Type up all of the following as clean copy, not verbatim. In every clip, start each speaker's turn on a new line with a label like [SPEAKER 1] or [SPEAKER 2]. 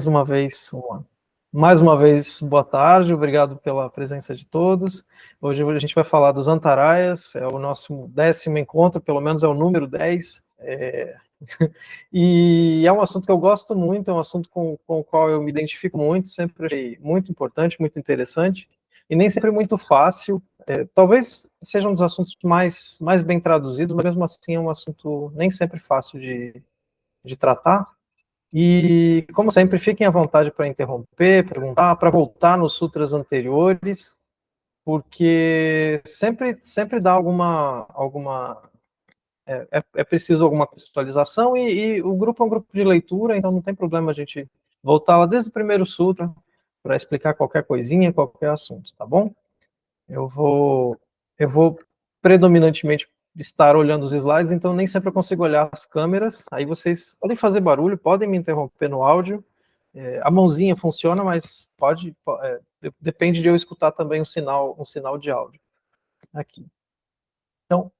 [SPEAKER 1] uma vez, mais uma vez, boa tarde, obrigado pela presença de todos. Hoje a gente vai falar dos Antaraias, é o nosso 10º encontro, pelo menos é o número 10, e é um assunto que eu gosto muito, é um assunto com o qual eu me identifico muito, sempre achei muito importante, muito interessante, e nem sempre muito fácil. Talvez seja um dos assuntos mais bem traduzidos, mas mesmo assim é um assunto nem sempre fácil de tratar. E, como sempre, fiquem à vontade para interromper, perguntar, para voltar nos sutras anteriores, porque sempre dá é preciso alguma contextualização, e o grupo é um grupo de leitura, então não tem problema a gente voltar lá desde o primeiro sutra para explicar qualquer coisinha, qualquer assunto, tá bom? Eu vou predominantemente estar olhando os slides, então nem sempre eu consigo olhar as câmeras. Aí vocês podem fazer barulho, podem me interromper no áudio. A mãozinha funciona, mas depende de eu escutar também um sinal de áudio aqui. Então,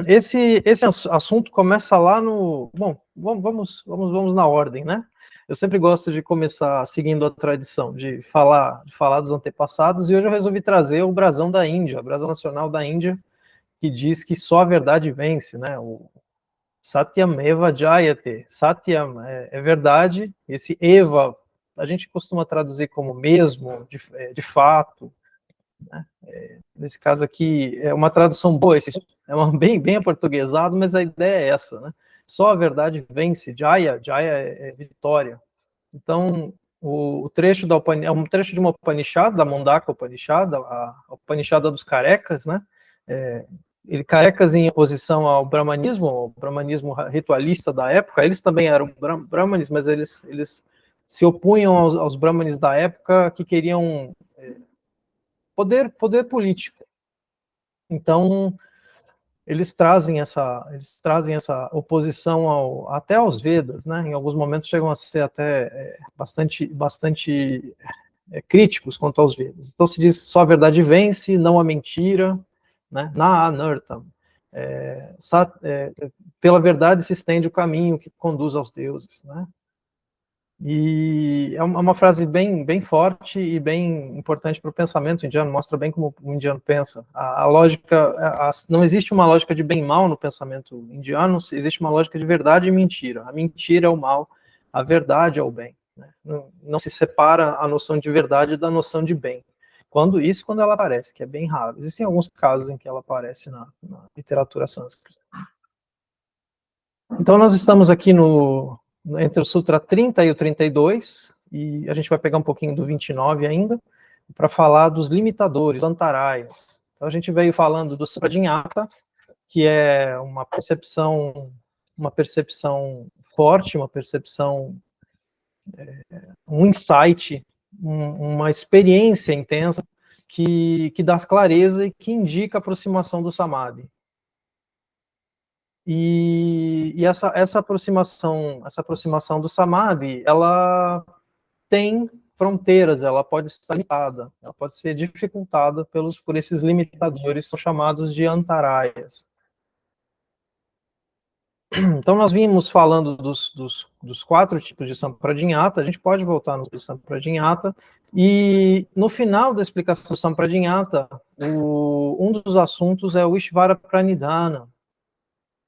[SPEAKER 1] esse assunto começa lá no... Bom, vamos na ordem, né? Eu sempre gosto de começar seguindo a tradição, de falar dos antepassados, e hoje eu resolvi trazer o brasão da Índia, o brasão nacional da Índia, que diz que só a verdade vence, né? O Satyam Eva Jayate. Satyam é verdade, esse Eva a gente costuma traduzir como mesmo, de fato, né? Nesse caso aqui é uma tradução boa, é uma bem aportuguesado, mas a ideia é essa, né? Só a verdade vence. Jaya é vitória. Então, o trecho é um trecho de uma Upanishad, da Mundaka Upanishad, a Upanishad dos carecas, né? Ele carecas em oposição ao brahmanismo ritualista da época. Eles também eram brahmanes, mas eles se opunham aos brahmanes da época, que queriam poder político. Então, eles trazem essa oposição até aos Vedas, né? Em alguns momentos chegam a ser até bastante críticos quanto aos Vedas. Então se diz só a verdade vence, não a mentira, né? Na anartam. Pela verdade se estende o caminho que conduz aos deuses, né? E é uma frase bem forte e bem importante para o pensamento indiano, mostra bem como o indiano pensa. A lógica, não existe uma lógica de bem e mal no pensamento indiano, existe uma lógica de verdade e mentira. A mentira é o mal, a verdade é o bem, né? Não se separa a noção de verdade da noção de bem. Quando ela aparece, que é bem raro. Existem alguns casos em que ela aparece na literatura sânscrita. Então nós estamos aqui entre o Sutra 30 e o 32, e a gente vai pegar um pouquinho do 29 ainda, para falar dos limitadores, antaraias. Então a gente veio falando do Sampradinhata, que é uma percepção forte, um insight, uma experiência intensa que dá clareza e que indica a aproximação do Samadhi. E essa aproximação do Samadhi, ela tem fronteiras, ela pode estar limitada, ela pode ser dificultada por esses limitadores, são chamados de antaraias. Então nós vimos falando dos 4 tipos de Sampradinhata, a gente pode voltar no Sampradinhata, e no final da explicação do Sampradinhata, um dos assuntos é o Ishvara Pranidhana.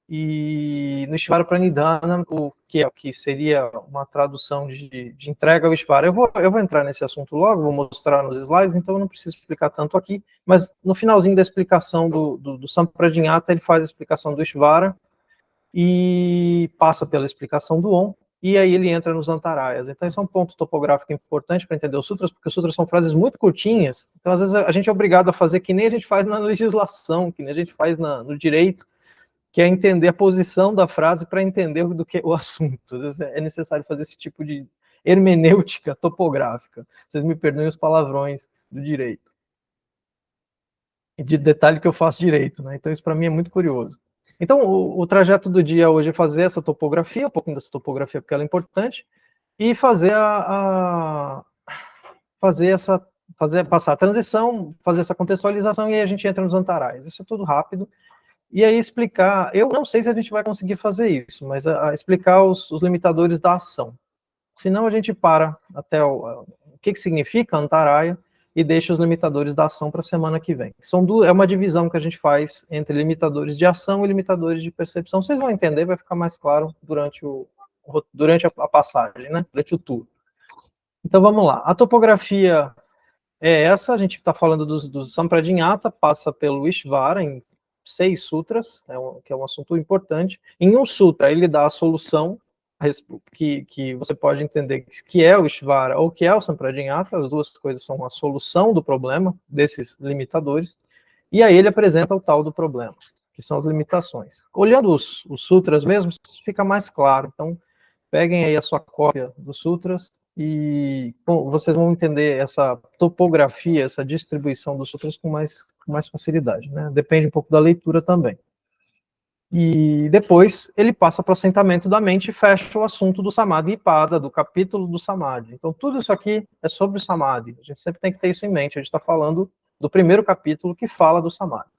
[SPEAKER 1] E no Ishvara Pranidhana, o que seria uma tradução de entrega ao Ishvara. Eu vou entrar nesse assunto logo, vou mostrar nos slides, então eu não preciso explicar tanto aqui, mas no finalzinho da explicação do Sampradinhata, ele faz a explicação do Ishvara e passa pela explicação do Om, e aí ele entra nos antaraias. Então isso é um ponto topográfico importante para entender os sutras, porque os sutras são frases muito curtinhas, então às vezes a gente é obrigado a fazer que nem a gente faz na legislação, que nem a gente faz no direito, que é entender a posição da frase para entender do que o assunto. Às vezes é necessário fazer esse tipo de hermenêutica topográfica. Vocês me perdoem os palavrões do direito. E de detalhe que eu faço direito, né? Então isso para mim é muito curioso. Então o trajeto do dia hoje é fazer essa topografia, um pouquinho dessa topografia porque ela é importante, e passar a transição, fazer essa contextualização, e aí a gente entra nos antaraias. Isso é tudo rápido. E aí explicar, eu não sei se a gente vai conseguir fazer isso, mas explicar os limitadores da ação. Senão a gente para até o que significa Antaraya e deixa os limitadores da ação para a semana que vem. É uma divisão que a gente faz entre limitadores de ação e limitadores de percepção. Vocês vão entender, vai ficar mais claro durante a passagem, né? Durante o tour. Então vamos lá. A topografia é essa, a gente está falando do Sampradinhata, passa pelo Ishvara em 6 sutras, que é um assunto importante. Em um sutra, ele dá a solução que você pode entender que é o Ishvara ou que é o Sampradinhata, as duas coisas são a solução do problema, desses limitadores, e aí ele apresenta o tal do problema, que são as limitações. Olhando os sutras mesmos, fica mais claro. Então, peguem aí a sua cópia dos sutras e vocês vão entender essa topografia, essa distribuição dos sutras com mais facilidade, né? Depende um pouco da leitura também. E depois ele passa para o assentamento da mente e fecha o assunto do Samadhi e Pada, do capítulo do Samadhi. Então tudo isso aqui é sobre o Samadhi. A gente sempre tem que ter isso em mente. A gente está falando do primeiro capítulo que fala do Samadhi.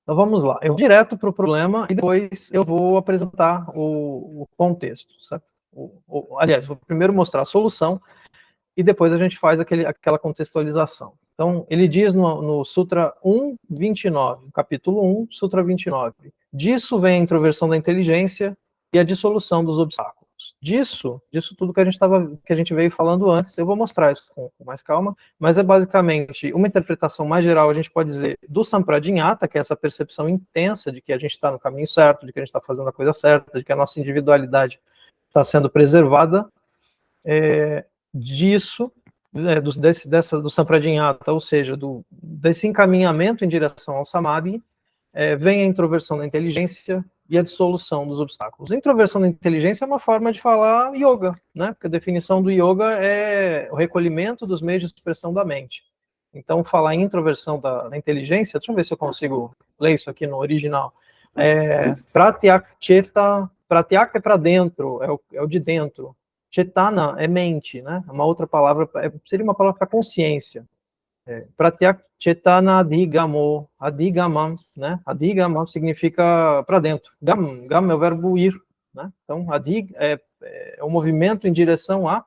[SPEAKER 1] Então vamos lá. Eu vou direto para o problema e depois eu vou apresentar o contexto, certo? Aliás, vou primeiro mostrar a solução e depois a gente faz aquela contextualização. Então, ele diz no Sutra 1.29, capítulo 1, Sutra 29, disso vem a introversão da inteligência e a dissolução dos obstáculos. Disso tudo que a gente veio falando antes, eu vou mostrar isso com mais calma, mas é basicamente uma interpretação mais geral, a gente pode dizer, do Sampradinhata, que é essa percepção intensa de que a gente está no caminho certo, de que a gente está fazendo a coisa certa, de que a nossa individualidade está sendo preservada, do Sampradinhata, ou seja, desse encaminhamento em direção ao Samadhi, vem a introversão da inteligência e a dissolução dos obstáculos. A introversão da inteligência é uma forma de falar yoga, né? Porque a definição do yoga é o recolhimento dos meios de expressão da mente. Então, falar em introversão da inteligência, deixa eu ver se eu consigo ler isso aqui no original. Pratyak é para dentro, é o de dentro. Chetana é mente, né? Uma outra palavra, seria uma palavra para consciência. Pratyak Chetana Adhigamo, Adhigamam, né? Adhigamam significa para dentro. Gam é o verbo ir, né? Então, Adhig é o movimento em direção a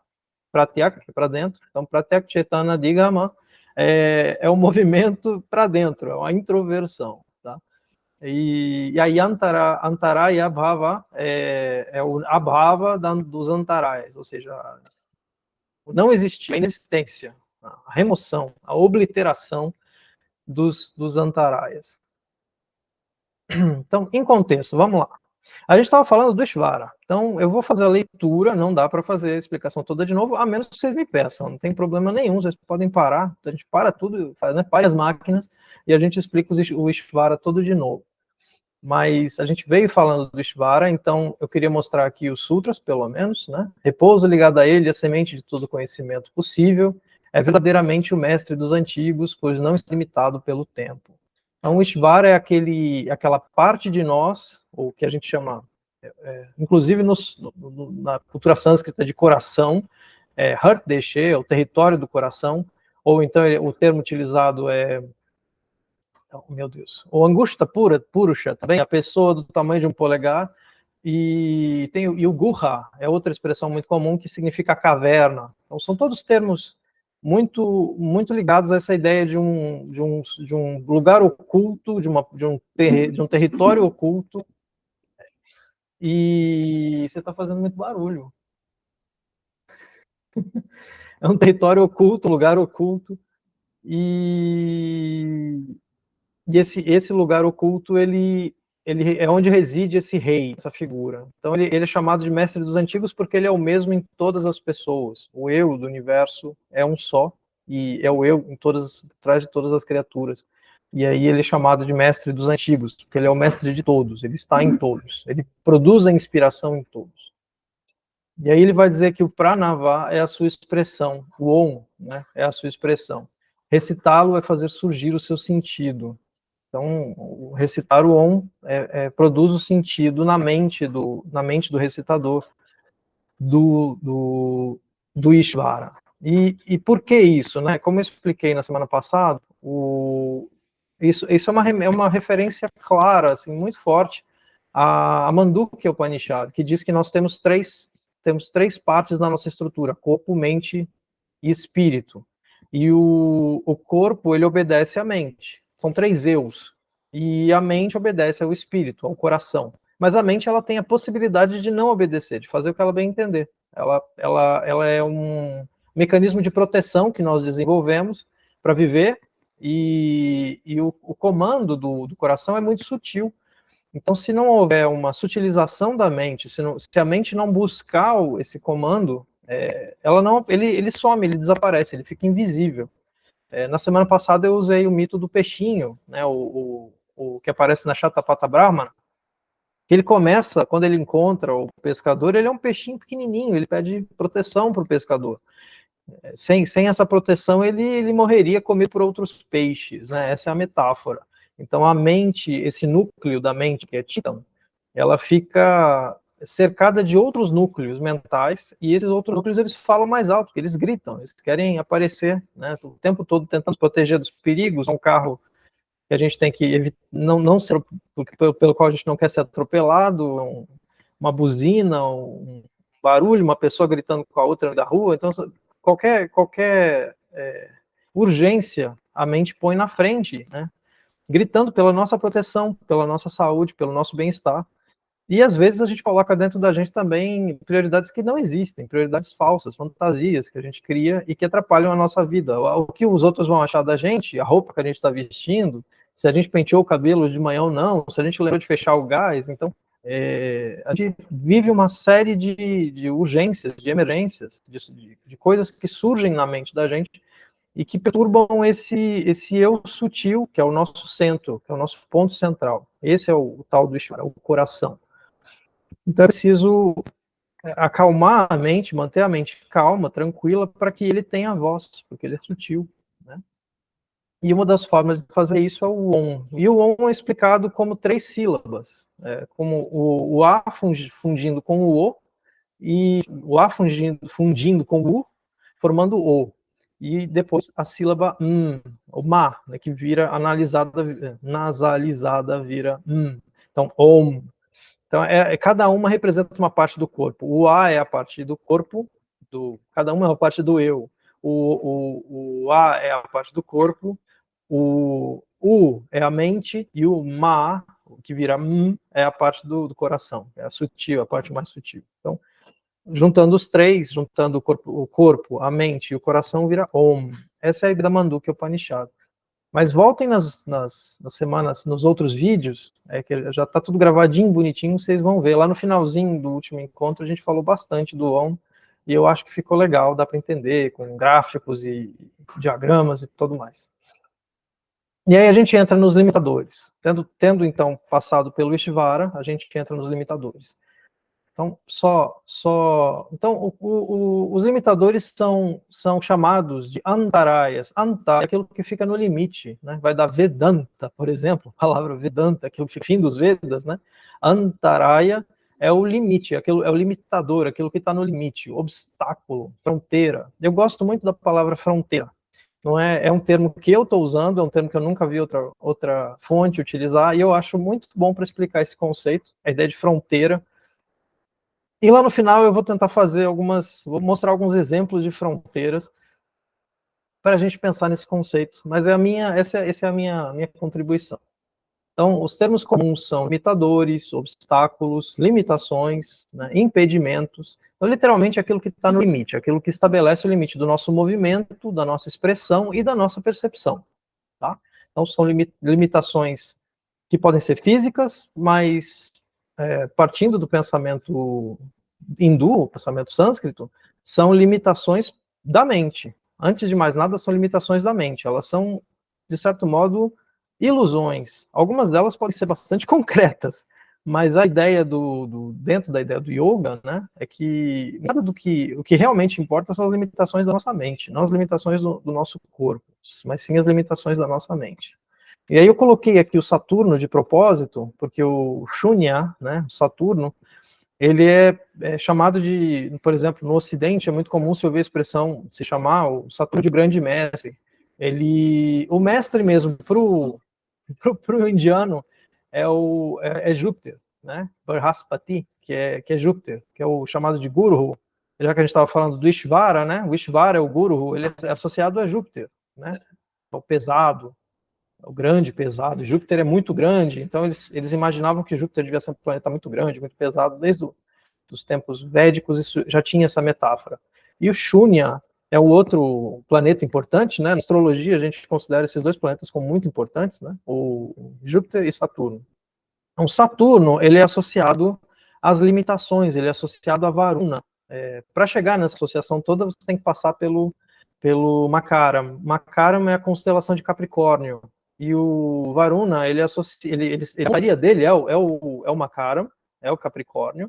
[SPEAKER 1] Pratyak, que é para dentro. Então, Pratyak Chetana Adhigama é o movimento para dentro, é uma introversão, tá? E aí Antaraya Bhava é o Abhava dos Antarayas, ou seja, o não existir, a inexistência, a remoção, a obliteração dos Antarayas. Então, em contexto, vamos lá. A gente estava falando do Ishvara, então eu vou fazer a leitura, não dá para fazer a explicação toda de novo, a menos que vocês me peçam, não tem problema nenhum, vocês podem parar, a gente para tudo, faz, né, para as máquinas, e a gente explica o Ishvara todo de novo. Mas a gente veio falando do Ishvara, então eu queria mostrar aqui os sutras, pelo menos, né? Repouso ligado a ele, a semente de todo conhecimento possível, é verdadeiramente o mestre dos antigos, pois não está limitado pelo tempo. Então, o Ishvara é aquela parte de nós, ou que a gente chama, inclusive na cultura sânscrita, de coração, Hrideshe, o território do coração, ou então o termo utilizado é, oh, meu Deus, o Angushta Purusha, também, a pessoa do tamanho de um polegar, e o Guha, é outra expressão muito comum que significa caverna. Então, são todos termos muito ligados a essa ideia de um lugar oculto, de um território oculto. E você está fazendo muito barulho. É um território oculto, um lugar oculto. E esse lugar oculto, ele é onde reside esse rei, essa figura. Então ele é chamado de mestre dos antigos porque ele é o mesmo em todas as pessoas. O eu do universo é um só, e é o eu atrás de todas as criaturas. E aí ele é chamado de mestre dos antigos, porque ele é o mestre de todos, ele está em todos, ele produz a inspiração em todos. E aí ele vai dizer que o pranava é a sua expressão, o om, né, é a sua expressão. Recitá-lo é fazer surgir o seu sentido. Então, recitar o Om produz o sentido na mente do recitador do Ishvara. E por que isso, né? Como eu expliquei na semana passada, isso é uma referência clara, assim, muito forte a Mandukya Upanishad, que diz que nós temos três temos 3 partes na nossa estrutura: corpo, mente e espírito. E o corpo, ele obedece à mente. São 3 eus. E a mente obedece ao espírito, ao coração. Mas a mente, ela tem a possibilidade de não obedecer, de fazer o que ela bem entender. Ela é um mecanismo de proteção que nós desenvolvemos para viver, e o comando do coração é muito sutil. Então, se não houver uma sutilização da mente, se a mente não buscar esse comando, ele some, ele desaparece, ele fica invisível. Na semana passada eu usei o mito do peixinho, né, o que aparece na Shatapatha Brahmana, que ele começa, quando ele encontra o pescador, ele é um peixinho pequenininho, ele pede proteção para o pescador. Sem essa proteção, ele morreria comido por outros peixes, né? Essa é a metáfora. Então, a mente, esse núcleo da mente, que é Titã, ela fica cercada de outros núcleos mentais, e esses outros núcleos, eles falam mais alto, eles gritam, eles querem aparecer, né, o tempo todo tentando se proteger dos perigos. Um carro que a gente tem que não ser, pelo qual a gente não quer ser atropelado, uma buzina, um barulho, uma pessoa gritando com a outra da rua. Então, qualquer urgência, a mente põe na frente, né, gritando pela nossa proteção, pela nossa saúde, pelo nosso bem-estar. E às vezes a gente coloca dentro da gente também prioridades que não existem, prioridades falsas, fantasias que a gente cria e que atrapalham a nossa vida. O que os outros vão achar da gente, a roupa que a gente está vestindo, se a gente penteou o cabelo de manhã ou não, se a gente lembrou de fechar o gás. Então, a gente vive uma série de urgências, de emergências, de coisas que surgem na mente da gente e que perturbam esse eu sutil, que é o nosso centro, que é o nosso ponto central. Esse é o tal do Ishvara, o coração. Então é preciso acalmar a mente, manter a mente calma, tranquila, para que ele tenha voz, porque ele é sutil, né? E uma das formas de fazer isso é o Om. E o Om é explicado como 3 sílabas, como o A fundindo com o O, e o A fundindo com o U, formando o. E depois a sílaba o Ma, né, que vira nasalizada, vira Então, Om. Então, cada uma representa uma parte do corpo. O A é a parte do corpo, cada uma é uma parte do eu. O A é a parte do corpo, o U é a mente, e o Ma, que vira é a parte do coração, é a sutil, a parte mais sutil. Então, juntando os 3, juntando o corpo, a mente e o coração, vira Om. Essa é a ideia da Mandukya Upanishad. Mas voltem nas semanas, nos outros vídeos, que já está tudo gravadinho, bonitinho, vocês vão ver. Lá no finalzinho do último encontro, a gente falou bastante do Om, e eu acho que ficou legal, dá para entender, com gráficos e diagramas e tudo mais. E aí a gente entra nos limitadores. Tendo então passado pelo Ishvara, a gente entra nos limitadores. Então, então os limitadores são chamados de antarayas. Anta é aquilo que fica no limite, né? Vai dar Vedanta, por exemplo, a palavra Vedanta, que é o fim dos Vedas, né? Antaraya é o limite, é o limitador, aquilo que está no limite, obstáculo, fronteira. Eu gosto muito da palavra fronteira. Não é um termo que eu estou usando, é um termo que eu nunca vi outra fonte utilizar, e eu acho muito bom para explicar esse conceito, a ideia de fronteira. E lá no final eu vou tentar vou mostrar alguns exemplos de fronteiras para a gente pensar nesse conceito, mas essa é a minha contribuição. Então, os termos comuns são limitadores, obstáculos, limitações, né, impedimentos. Então, literalmente, aquilo que está no limite, aquilo que estabelece o limite do nosso movimento, da nossa expressão e da nossa percepção. Tá? Então, são limitações que podem ser físicas, mas partindo do pensamento hindu, o pensamento sânscrito, são limitações da mente. Antes de mais nada, são limitações da mente. Elas são, de certo modo, ilusões. Algumas delas podem ser bastante concretas, mas a ideia dentro da ideia do yoga, né, é que nada o que realmente importa são as limitações da nossa mente, não as limitações do nosso corpo, mas sim as limitações da nossa mente. E aí eu coloquei aqui o Saturno de propósito, porque o Shunya, né, o Saturno, ele é chamado de, por exemplo, no Ocidente é muito comum se ouvir a expressão, se chamar o Saturno de grande mestre. O mestre mesmo pro indiano é Júpiter, né, Brihaspati, que é Júpiter, que é o chamado de Guru. Já que a gente estava falando do Ishvara, né? O Ishvara é o Guru, ele é associado a Júpiter, né? O pesado, o grande pesado. Júpiter é muito grande, então eles imaginavam que Júpiter devia ser um planeta muito grande, muito pesado, desde os tempos védicos, isso já tinha essa metáfora. E o Shunya é o outro planeta importante, né? Na astrologia, a gente considera esses dois planetas como muito importantes, né? O Júpiter e Saturno. Então, Saturno, ele é associado às limitações, ele é associado a Varuna. Para chegar nessa associação toda, você tem que passar pelo Makaram. Makaram é a constelação de Capricórnio. E o Varuna, a maioria dele é o Makaram, é o Capricórnio,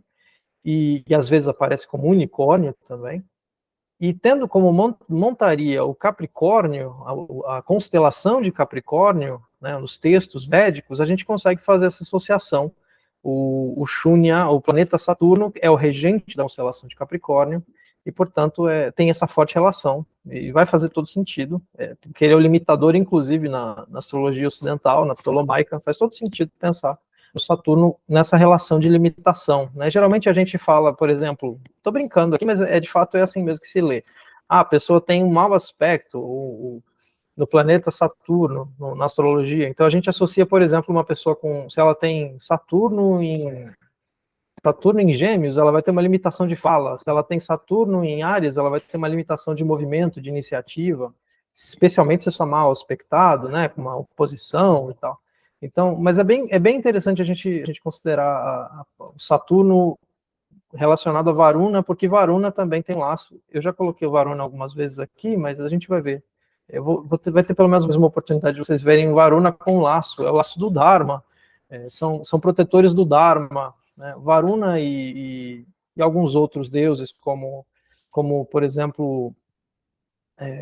[SPEAKER 1] e às vezes aparece como unicórnio também. E tendo como montaria o Capricórnio, a constelação de Capricórnio, né, nos textos védicos, a gente consegue fazer essa associação. O Shunya, o planeta Saturno, é o regente da constelação de Capricórnio, e, portanto, tem essa forte relação, e vai fazer todo sentido, porque ele é o limitador, inclusive, na astrologia ocidental, na ptolomaica, faz todo sentido pensar o Saturno nessa relação de limitação, né? Geralmente a gente fala, por exemplo, estou brincando aqui, mas de fato é assim mesmo que se lê. A pessoa tem um mau aspecto no planeta Saturno, na astrologia, então a gente associa, por exemplo, uma pessoa se ela tem Saturno em Gêmeos, ela vai ter uma limitação de fala. Se ela tem Saturno em Áries, ela vai ter uma limitação de movimento, de iniciativa, especialmente se está mal aspectado, né, com uma oposição e tal. Então, mas é bem interessante a gente considerar o Saturno relacionado a Varuna, porque Varuna também tem laço. Eu já coloquei o Varuna algumas vezes aqui, mas a gente vai ver. Vai ter pelo menos uma oportunidade de vocês verem o Varuna com laço, é o laço do Dharma, são protetores do Dharma, né? Varuna e alguns outros deuses, como por exemplo,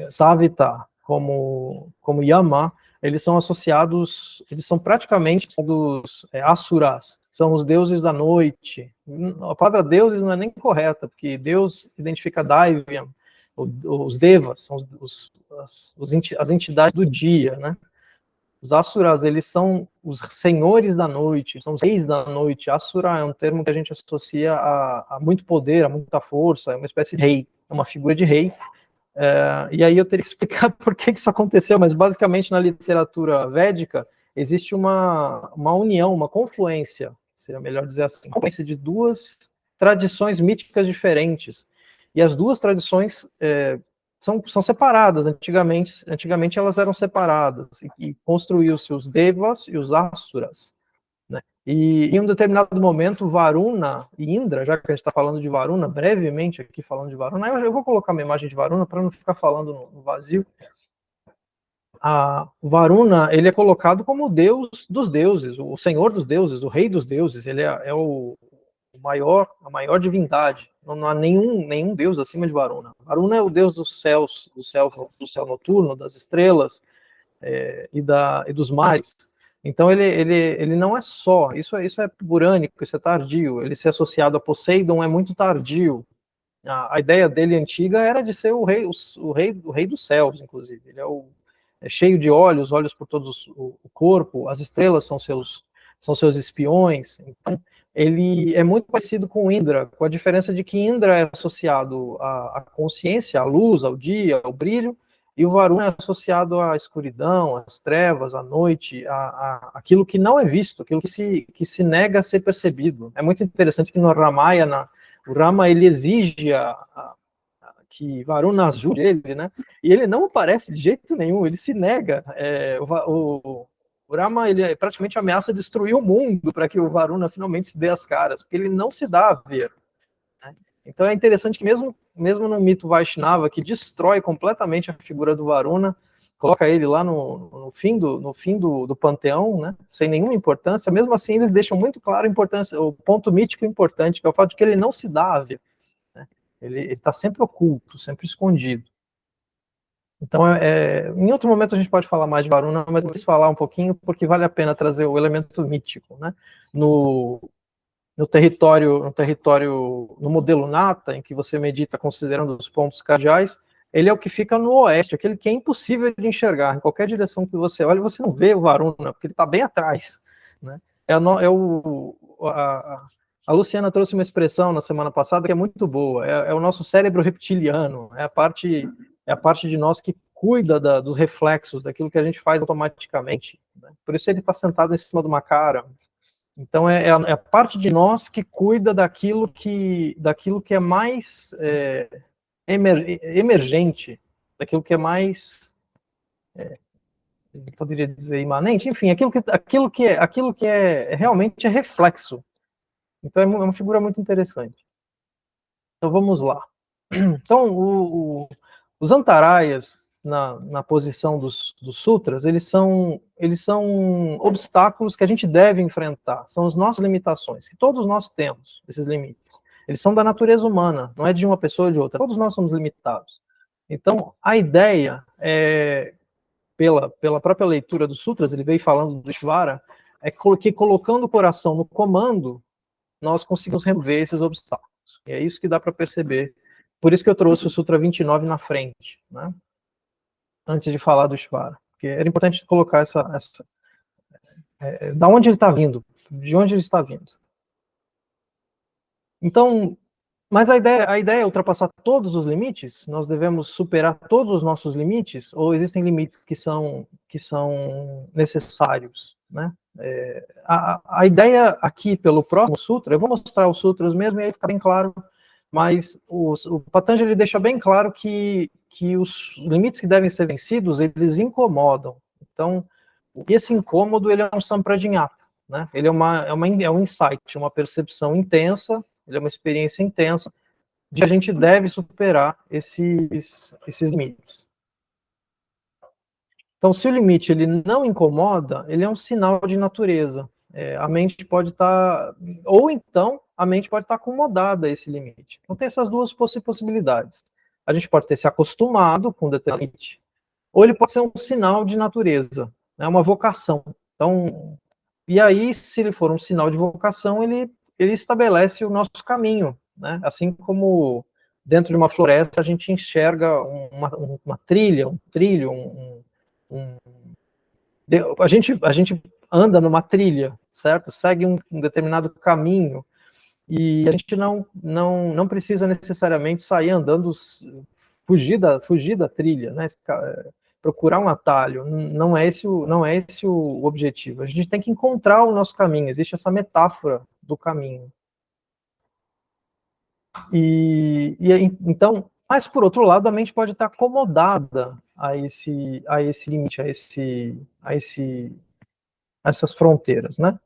[SPEAKER 1] Savita, como Yama, eles são associados, eles são praticamente dos Asuras, são os deuses da noite. A palavra deuses não é nem correta, porque Deus identifica Daivyam, os Devas, são as entidades do dia, né? Os Asuras, eles são os senhores da noite, são os reis da noite. Asura é um termo que a gente associa a muito poder, a muita força, é uma espécie de rei, é uma figura de rei. E aí eu teria que explicar por que isso aconteceu, mas basicamente na literatura védica existe uma união, uma confluência, seria melhor dizer assim, confluência de duas tradições míticas diferentes. E as duas tradições são separadas. Antigamente elas eram separadas, e construiu-se os Devas e os Asuras, né? E em um determinado momento, Varuna e Indra, já que a gente está falando de Varuna, brevemente aqui falando de Varuna, eu vou colocar uma imagem de Varuna para não ficar falando no vazio. O Varuna, ele é colocado como o deus dos deuses, o senhor dos deuses, o rei dos deuses, ele é a maior divindade. Não há nenhum deus acima de Varuna. Varuna é o deus dos céus, do céu noturno, das estrelas e dos mares. Então ele não é só, isso é burânico, isso é tardio, ele ser associado a Poseidon é muito tardio. A ideia dele antiga era de ser o rei dos céus, inclusive. Ele é cheio de olhos por todo o corpo, as estrelas são seus espiões. Então, ele é muito parecido com Indra, com a diferença de que Indra é associado à consciência, à luz, ao dia, ao brilho, e o Varuna é associado à escuridão, às trevas, à noite, aquilo que não é visto, aquilo que se nega a ser percebido. É muito interessante que no Ramayana, o Rama ele exige que Varuna ajude ele, né? E ele não aparece de jeito nenhum, ele se nega. O Rama ele praticamente ameaça destruir o mundo para que o Varuna finalmente se dê as caras, porque ele não se dá a ver. Né? Então é interessante que mesmo no mito Vaishnava, que destrói completamente a figura do Varuna, coloca ele lá no fim do panteão, né, sem nenhuma importância, mesmo assim eles deixam muito claro a importância, o ponto mítico importante, que é o fato de que ele não se dá a ver. Né? Ele está sempre oculto, sempre escondido. Então, em outro momento a gente pode falar mais de Varuna, mas eu quis falar um pouquinho porque vale a pena trazer o elemento mítico, né? No território, no modelo Nata, em que você medita considerando os pontos cardeais, ele é o que fica no oeste, aquele que é impossível de enxergar. Em qualquer direção que você olhe, você não vê o Varuna, porque ele está bem atrás. Né? A Luciana trouxe uma expressão na semana passada que é muito boa, é o nosso cérebro reptiliano, é a parte de nós que cuida dos reflexos, daquilo que a gente faz automaticamente, né? Por isso ele está sentado em cima de uma cara. Então é a parte de nós que cuida daquilo que é mais emergente, daquilo que é mais, poderia dizer, imanente, enfim, aquilo que é realmente é reflexo. Então é uma figura muito interessante. Então vamos lá. Então os antarayas na posição dos sutras, eles são obstáculos que a gente deve enfrentar, são as nossas limitações, que todos nós temos, esses limites. Eles são da natureza humana, não é de uma pessoa ou de outra, todos nós somos limitados. Então, a ideia é, pela própria leitura dos sutras, ele veio falando do Ishvara, é que colocando o coração no comando, nós conseguimos remover esses obstáculos. E é isso que dá para perceber. Por isso que eu trouxe o Sutra 29 na frente, né? Antes de falar do Ishvara. Porque era importante colocar da onde ele está vindo, de onde ele está vindo. Então, mas a ideia é ultrapassar todos os limites? Nós devemos superar todos os nossos limites? Ou existem limites que são necessários, né? A ideia aqui, pelo próximo sutra, eu vou mostrar os sutras mesmo, e aí fica bem claro, mas o Patanjali deixa bem claro que os limites que devem ser vencidos, eles incomodam. Então, esse incômodo, ele é um sampradinhata, né? Ele é um insight, uma percepção intensa, ele é uma experiência intensa, de a gente deve superar esses limites. Então, se o limite ele não incomoda, ele é um sinal de natureza. A mente pode estar, ou então a mente pode estar acomodada a esse limite. Então, tem essas duas possibilidades. A gente pode ter se acostumado com determinado limite, ou ele pode ser um sinal de natureza, né, uma vocação. Então, e aí, se ele for um sinal de vocação, ele estabelece o nosso caminho, né? Assim como dentro de uma floresta a gente enxerga uma trilha, um trilho, a gente anda numa trilha, certo? Segue um determinado caminho, e a gente não precisa necessariamente sair andando, fugir da trilha, né? Procurar um atalho, não é esse o objetivo. A gente tem que encontrar o nosso caminho, existe essa metáfora do caminho. Então, mas por outro lado, a mente pode estar acomodada a esse limite, a essas fronteiras, né?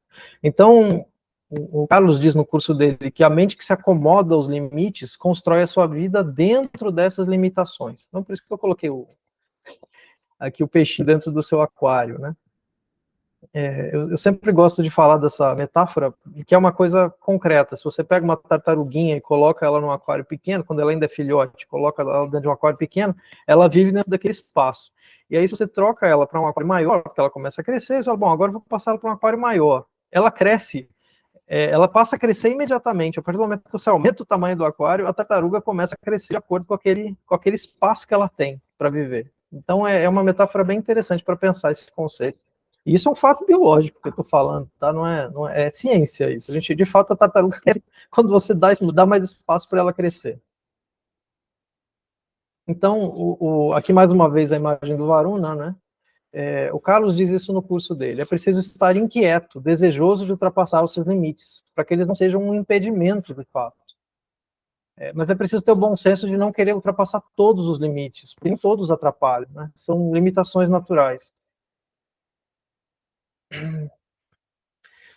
[SPEAKER 1] Então, o Carlos diz no curso dele que a mente que se acomoda aos limites constrói a sua vida dentro dessas limitações. Então, por isso que eu coloquei aqui o peixe dentro do seu aquário, né? Eu sempre gosto de falar dessa metáfora, que é uma coisa concreta. Se você pega uma tartaruguinha e coloca ela num aquário pequeno, quando ela ainda é filhote, coloca ela dentro de um aquário pequeno, ela vive dentro daquele espaço. E aí, se você troca ela para um aquário maior, porque ela começa a crescer, você fala, bom, agora eu vou passar ela para um aquário maior. Ela cresce, ela passa a crescer imediatamente. A partir do momento que você aumenta o tamanho do aquário, a tartaruga começa a crescer de acordo com aquele espaço que ela tem para viver. Então, é uma metáfora bem interessante para pensar esse conceito. E isso é um fato biológico que eu estou falando, tá? Não é ciência isso. De fato, a tartaruga cresce quando você dá mais espaço para ela crescer. Então, aqui mais uma vez a imagem do Varuna, né? O Carlos diz isso no curso dele. É preciso estar inquieto, desejoso de ultrapassar os seus limites, para que eles não sejam um impedimento, de fato. Mas é preciso ter o bom senso de não querer ultrapassar todos os limites, porque nem todos atrapalham, né? São limitações naturais.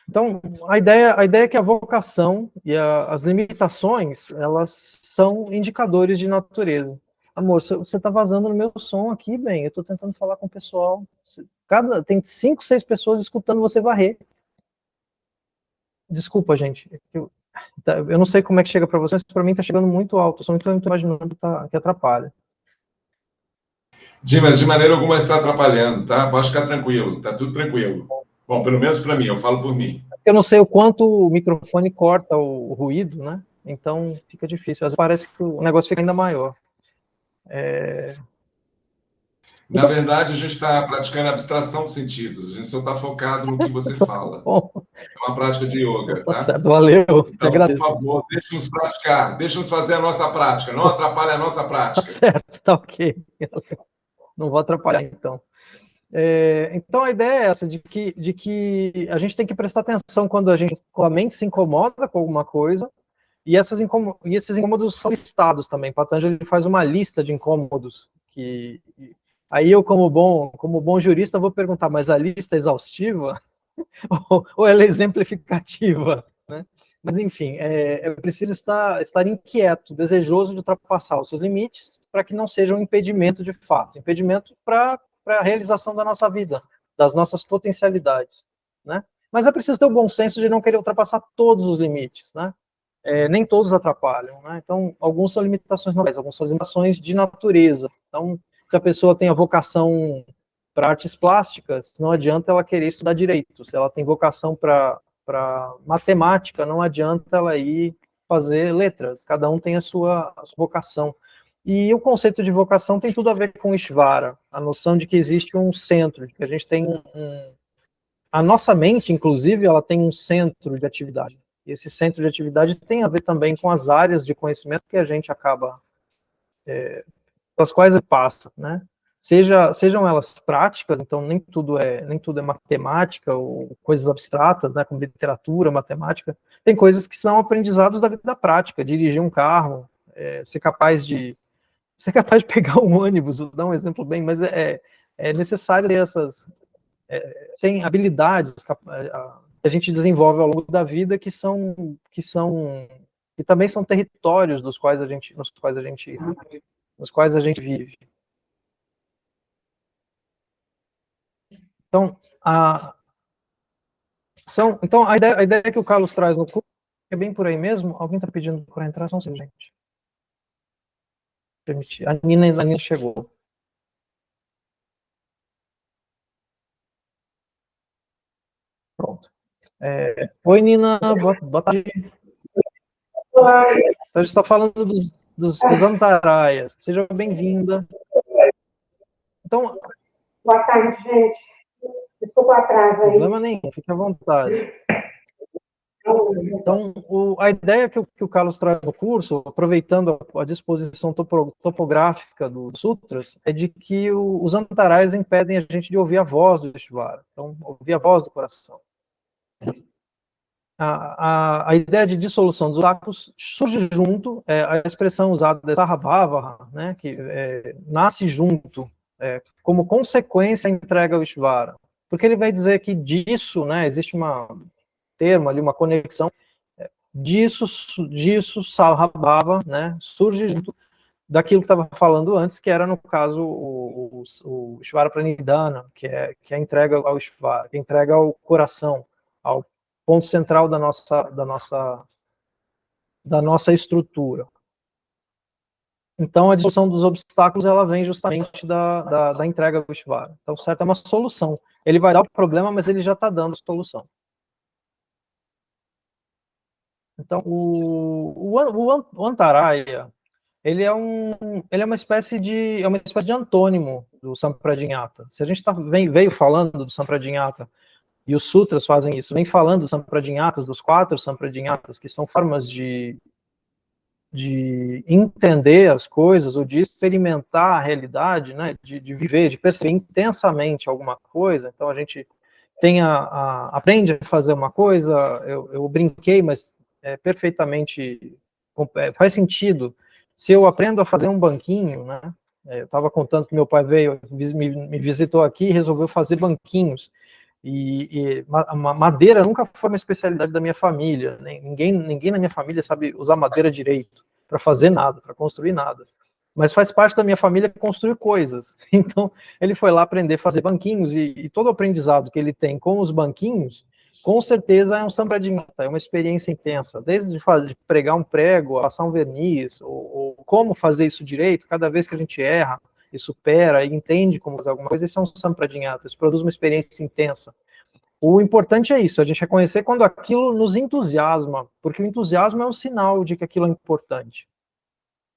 [SPEAKER 1] Então, a ideia é que a vocação e as limitações, elas são indicadores de natureza. Amor, você está vazando no meu som aqui, bem, eu estou tentando falar com o pessoal. Tem 5, 6 pessoas escutando você varrer. Desculpa, gente. Eu não sei como é que chega para vocês, mas para mim está chegando muito alto. Eu só estou imaginando que atrapalha.
[SPEAKER 2] Dimas, de maneira alguma está atrapalhando, tá? Pode ficar tranquilo, tá tudo tranquilo. Bom, pelo menos para mim, eu falo por mim.
[SPEAKER 1] Eu não sei o quanto o microfone corta o ruído, né? Então fica difícil. Às vezes parece que o negócio fica ainda maior.
[SPEAKER 2] Na verdade, a gente está praticando abstração de sentidos, a gente só está focado no que você fala.
[SPEAKER 1] Bom,
[SPEAKER 2] É uma prática de yoga,
[SPEAKER 1] tá
[SPEAKER 2] tá?
[SPEAKER 1] certo, valeu, te
[SPEAKER 2] Então, por
[SPEAKER 1] agradeço.
[SPEAKER 2] favor, deixe-nos praticar, deixe-nos fazer a nossa prática, não atrapalhe a nossa
[SPEAKER 1] Tá
[SPEAKER 2] prática.
[SPEAKER 1] certo, tá ok. Não vou atrapalhar, então. Então, a ideia é essa, de que a gente tem que prestar atenção quando a mente se incomoda com alguma coisa, e esses incômodos são listados também. Patanjali faz uma lista de incômodos, aí eu, como bom jurista, vou perguntar, mas a lista é exaustiva ou ela é exemplificativa? Né? Mas, enfim, é preciso estar inquieto, desejoso de ultrapassar os seus limites, para que não seja um impedimento de fato, impedimento para a realização da nossa vida, das nossas potencialidades. Né? Mas é preciso ter o bom senso de não querer ultrapassar todos os limites, né? Nem todos atrapalham, né? Então, alguns são limitações normais, alguns são limitações de natureza. Então, se a pessoa tem a vocação para artes plásticas, não adianta ela querer estudar direito. Se ela tem vocação para matemática, não adianta ela ir fazer letras. Cada um tem a sua vocação. E o conceito de vocação tem tudo a ver com Ishvara, a noção de que existe um centro, de que a gente tem a nossa mente, inclusive, ela tem um centro de atividade. E esse centro de atividade tem a ver também com as áreas de conhecimento que a gente acaba, pelas quais passa, né? Sejam elas práticas, então nem tudo é matemática ou coisas abstratas, né, como literatura, matemática. Tem coisas que são aprendizados da vida prática, dirigir um carro, ser capaz de pegar um ônibus, vou dar um exemplo bem, mas é necessário ter tem habilidades que a gente desenvolve ao longo da vida que também são territórios nos quais a gente vive. Então, a ideia que o Carlos traz no curso é bem por aí mesmo. Alguém está pedindo para entrar? Só um segundo, gente. A Nina chegou. Pronto. Oi, Nina, boa tarde.
[SPEAKER 3] Olá.
[SPEAKER 1] Então, a gente está falando dos antaraias. Seja bem-vinda. Então,
[SPEAKER 3] boa tarde, gente. Desculpa o atraso aí.
[SPEAKER 1] Problema nenhum, fique à vontade. Então, a ideia que o Carlos traz no curso, aproveitando a disposição topográfica dos sutras, é de que os antarais impedem a gente de ouvir a voz do Ishvara, então, ouvir a voz do coração. A ideia de dissolução dos obstáculos surge junto, a expressão usada é Sarabhava, né, que nasce junto, como consequência da entrega ao Ishvara. Porque ele vai dizer que disso, né, existe termo ali, uma conexão, disso Sarabhava, né, surge junto daquilo que estava falando antes, que era, no caso, o Ishvara Pranidhana, que é a entrega ao Ishvara, que é a entrega ao coração, ao ponto central da nossa estrutura. Então, a dissolução dos obstáculos, ela vem justamente da entrega ao Ishvara. Então, certo, é uma solução. Ele vai dar o problema, mas ele já está dando a solução. Então, o Antaraya, ele é uma espécie de antônimo do Sampradinhata. Se a gente veio falando do Sampradinhata, e os sutras fazem isso, vem falando dos Sampradinhatas, dos 4 Sampradinhatas, que são formas de entender as coisas, ou de experimentar a realidade, né, de viver, de perceber intensamente alguma coisa. Então, a gente aprende a fazer uma coisa, eu brinquei, mas perfeitamente faz sentido. Se eu aprendo a fazer um banquinho, né, eu estava contando que meu pai veio, me visitou aqui e resolveu fazer banquinhos. E madeira nunca foi uma especialidade da minha família. Ninguém na minha família sabe usar madeira direito para fazer nada, para construir nada. Mas faz parte da minha família construir coisas. Então, ele foi lá aprender a fazer banquinhos, e todo o aprendizado que ele tem com os banquinhos, com certeza é um Sampradinhata, é uma experiência intensa. Desde de pregar um prego, passar um verniz, ou como fazer isso direito, cada vez que a gente erra, e supera, e entende como fazer alguma coisa, isso é um Sampradinhata, isso produz uma experiência intensa. O importante é isso, a gente reconhecer quando aquilo nos entusiasma, porque o entusiasmo é um sinal de que aquilo é importante.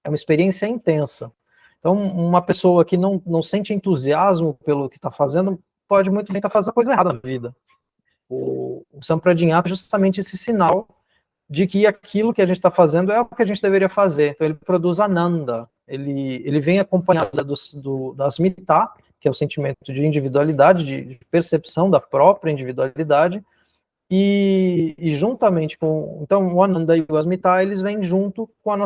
[SPEAKER 1] É uma experiência intensa. Então, uma pessoa que não sente entusiasmo pelo que está fazendo, pode muito bem estar fazendo coisa errada na vida. O Sampradinhata é justamente esse sinal de que aquilo que a gente está fazendo é o que a gente deveria fazer. Então, ele produz Ananda, ele vem acompanhado das Mita, que é o sentimento de individualidade, de percepção da própria individualidade, e juntamente com... Então, o Ananda e o Asmita, eles vêm junto com o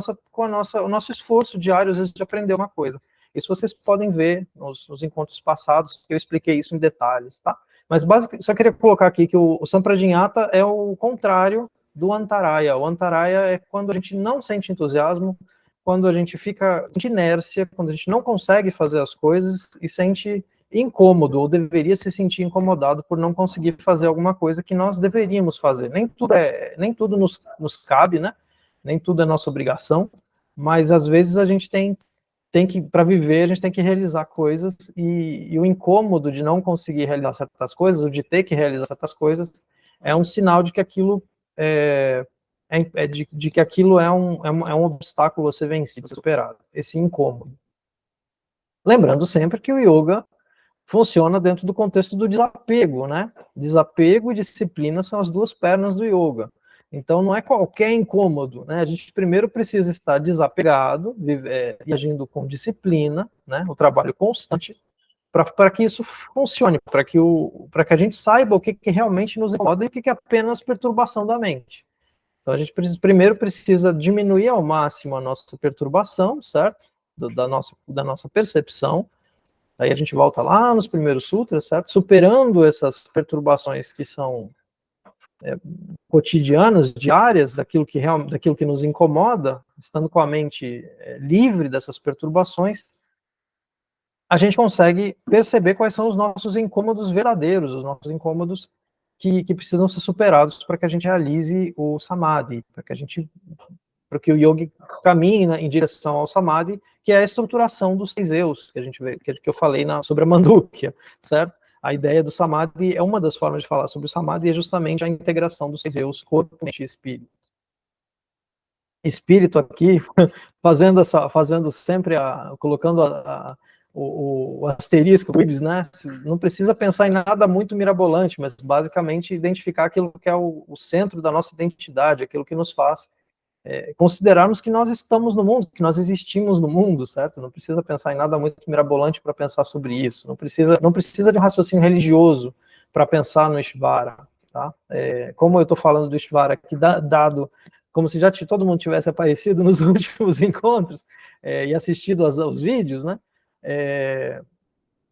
[SPEAKER 1] nosso esforço diário, às vezes, de aprender uma coisa. Isso vocês podem ver nos encontros passados, que eu expliquei isso em detalhes, tá? Mas, basicamente, só queria colocar aqui que o Sampradinhata é o contrário do Antaraya. O Antaraya é quando a gente não sente entusiasmo, quando a gente fica de inércia, quando a gente não consegue fazer as coisas e sente incômodo, ou deveria se sentir incomodado por não conseguir fazer alguma coisa que nós deveríamos fazer. Nem tudo nos cabe, né? Nem tudo é nossa obrigação, mas às vezes a gente tem que, para viver, a gente tem que realizar coisas, e o incômodo de não conseguir realizar certas coisas, ou de ter que realizar certas coisas, é um sinal de que aquilo de que aquilo é um obstáculo a ser vencido, a ser superado, esse incômodo. Lembrando sempre que o yoga funciona dentro do contexto do desapego, né? Desapego e disciplina são as duas pernas do yoga. Então, não é qualquer incômodo, né? A gente primeiro precisa estar desapegado, e agindo com disciplina, né? O trabalho constante, para que isso funcione, para que a gente saiba o que realmente nos incomoda e o que é apenas perturbação da mente. Então, a gente primeiro precisa diminuir ao máximo a nossa perturbação, certo? Da nossa percepção. Aí a gente volta lá nos primeiros sutras, certo? Superando essas perturbações que são cotidianas, diárias, daquilo que nos incomoda, estando com a mente livre dessas perturbações, a gente consegue perceber quais são os nossos incômodos verdadeiros, os nossos incômodos que precisam ser superados para que a gente realize o samadhi, para que o yogi caminhe em direção ao samadhi, que é a estruturação dos 6 eus, que a gente vê, que eu falei sobre a Mandukya, certo? A ideia do samadhi é uma das formas de falar sobre o samadhi, é justamente a integração dos 6 eus, corpo, mente e espírito. Espírito aqui, fazendo sempre, colocando o asterisco, né? Não precisa pensar em nada muito mirabolante, mas basicamente identificar aquilo que é o centro da nossa identidade, aquilo que nos faz considerarmos que nós estamos no mundo, que nós existimos no mundo, certo? Não precisa pensar em nada muito mirabolante para pensar sobre isso. Não precisa de um raciocínio religioso para pensar no Ishvara, tá? Como eu estou falando do Ishvara aqui, dado como se já todo mundo tivesse aparecido nos últimos encontros e assistido aos vídeos, né?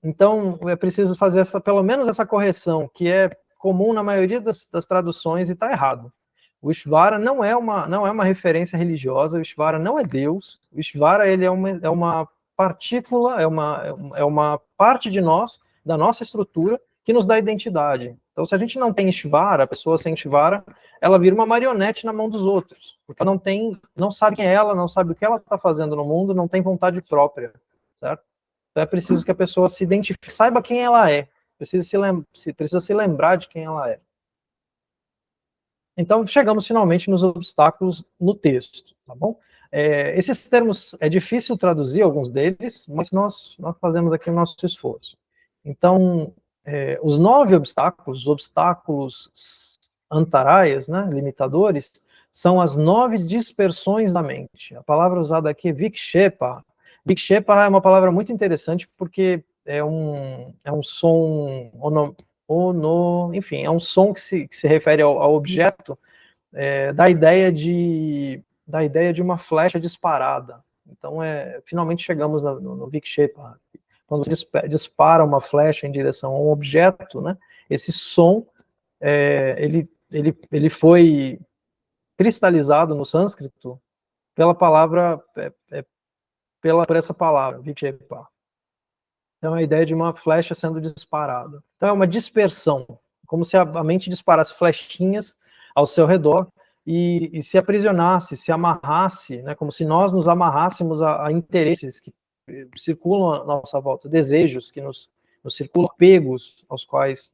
[SPEAKER 1] Então, é preciso fazer pelo menos essa correção, que é comum na maioria das traduções e está errado. O Ishvara não é uma referência religiosa, o Ishvara não é Deus, o Ishvara ele é uma partícula, é uma parte de nós, da nossa estrutura, que nos dá identidade. Então, se a gente não tem Ishvara, a pessoa sem Ishvara, ela vira uma marionete na mão dos outros, porque ela não sabe quem é ela, não sabe o que ela está fazendo no mundo, não tem vontade própria, certo? Então é preciso que a pessoa se identifique, saiba quem ela é, precisa se lembrar de quem ela é. Então, chegamos finalmente nos obstáculos no texto, tá bom? Esses termos, é difícil traduzir alguns deles, mas nós fazemos aqui o nosso esforço. Então, os 9 obstáculos, os obstáculos antarayas, né, limitadores, são as 9 dispersões da mente. A palavra usada aqui é vikshepa. Vikshepa é uma palavra muito interessante porque é um som enfim, é um som que se refere ao objeto da ideia de uma flecha disparada. Então, finalmente chegamos no Vikshepa. Quando você dispara uma flecha em direção a um objeto, né, esse som, ele foi cristalizado no sânscrito pela palavra, por essa palavra, Vikshepa. Então, a ideia de uma flecha sendo disparada. Então, é uma dispersão, como se a mente disparasse flechinhas ao seu redor e se aprisionasse, se amarrasse, né, como se nós nos amarrássemos a interesses que circulam à nossa volta, desejos que nos circulam, apegos aos quais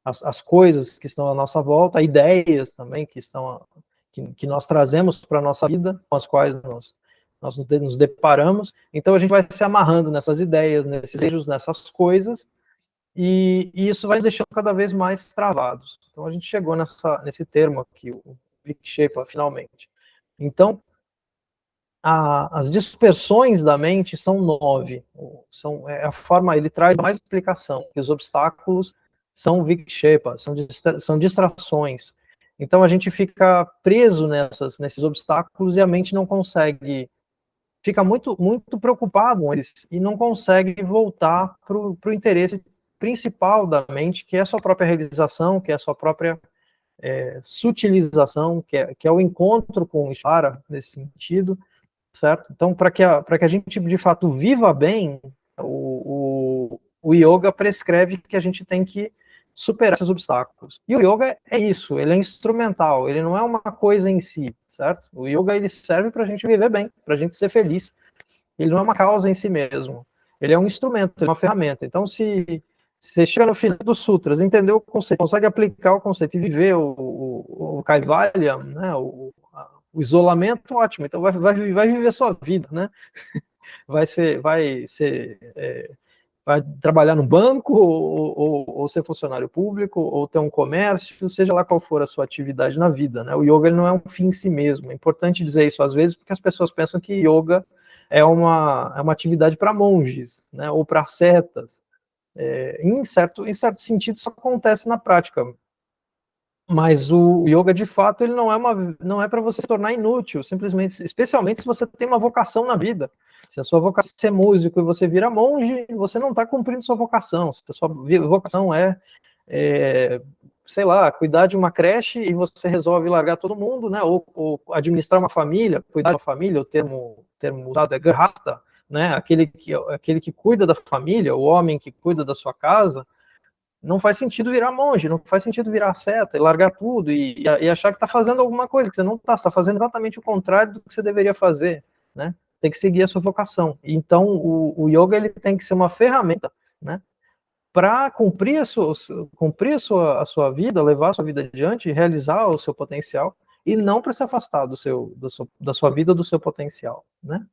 [SPEAKER 1] as coisas que estão à nossa volta, ideias também que nós trazemos para a nossa vida, com as quais nós nós nos deparamos, então a gente vai se amarrando nessas ideias, nesses desejos, nessas coisas, e isso vai nos deixando cada vez mais travados. Então a gente chegou nesse termo aqui, o Vikshepa, finalmente. Então, as dispersões da mente são 9. A forma, ele traz mais explicação, que os obstáculos são Vikshepa, são distrações. Então a gente fica preso nesses obstáculos e a mente não consegue, fica muito, muito preocupado com eles e não consegue voltar para o interesse principal da mente, que é a sua própria realização, que é a sua própria sutilização, que é o encontro com o Ishvara, nesse sentido, certo? Então, para que a gente, de fato, viva bem, o yoga prescreve que a gente tem que superar esses obstáculos. E o yoga é isso, ele é instrumental, ele não é uma coisa em si, certo? O yoga, ele serve para a gente viver bem, para a gente ser feliz. Ele não é uma causa em si mesmo, ele é um instrumento, uma ferramenta. Então, se você chega no final dos sutras, entendeu o conceito, consegue aplicar o conceito e viver o Kaivalya, né, o isolamento, ótimo. Então vai viver sua vida, né? Vai trabalhar no banco, ou ser funcionário público, ou ter um comércio, seja lá qual for a sua atividade na vida, né? O yoga, ele não é um fim em si mesmo. É importante dizer isso às vezes, porque as pessoas pensam que yoga é uma atividade para monges, né? Ou para ascetas. Em certo sentido, isso acontece na prática. Mas o yoga, de fato, ele não é para você se tornar inútil, simplesmente, especialmente se você tem uma vocação na vida. Se a sua vocação é ser músico e você vira monge, você não está cumprindo sua vocação. Se a sua vocação sei lá, cuidar de uma creche e você resolve largar todo mundo, né? Ou administrar uma família, cuidar de uma família, o termo usado é grihasta, né? Aquele que cuida da família, o homem que cuida da sua casa. Não faz sentido virar monge, não faz sentido virar seta e largar tudo e achar que está fazendo alguma coisa, que você não está, você está fazendo exatamente o contrário do que você deveria fazer, né? Tem que seguir a sua vocação. Então, o yoga, ele tem que ser uma ferramenta, né? Para cumprir a sua vida, levar a sua vida adiante, realizar o seu potencial, e não para se afastar da sua vida, do seu potencial, né?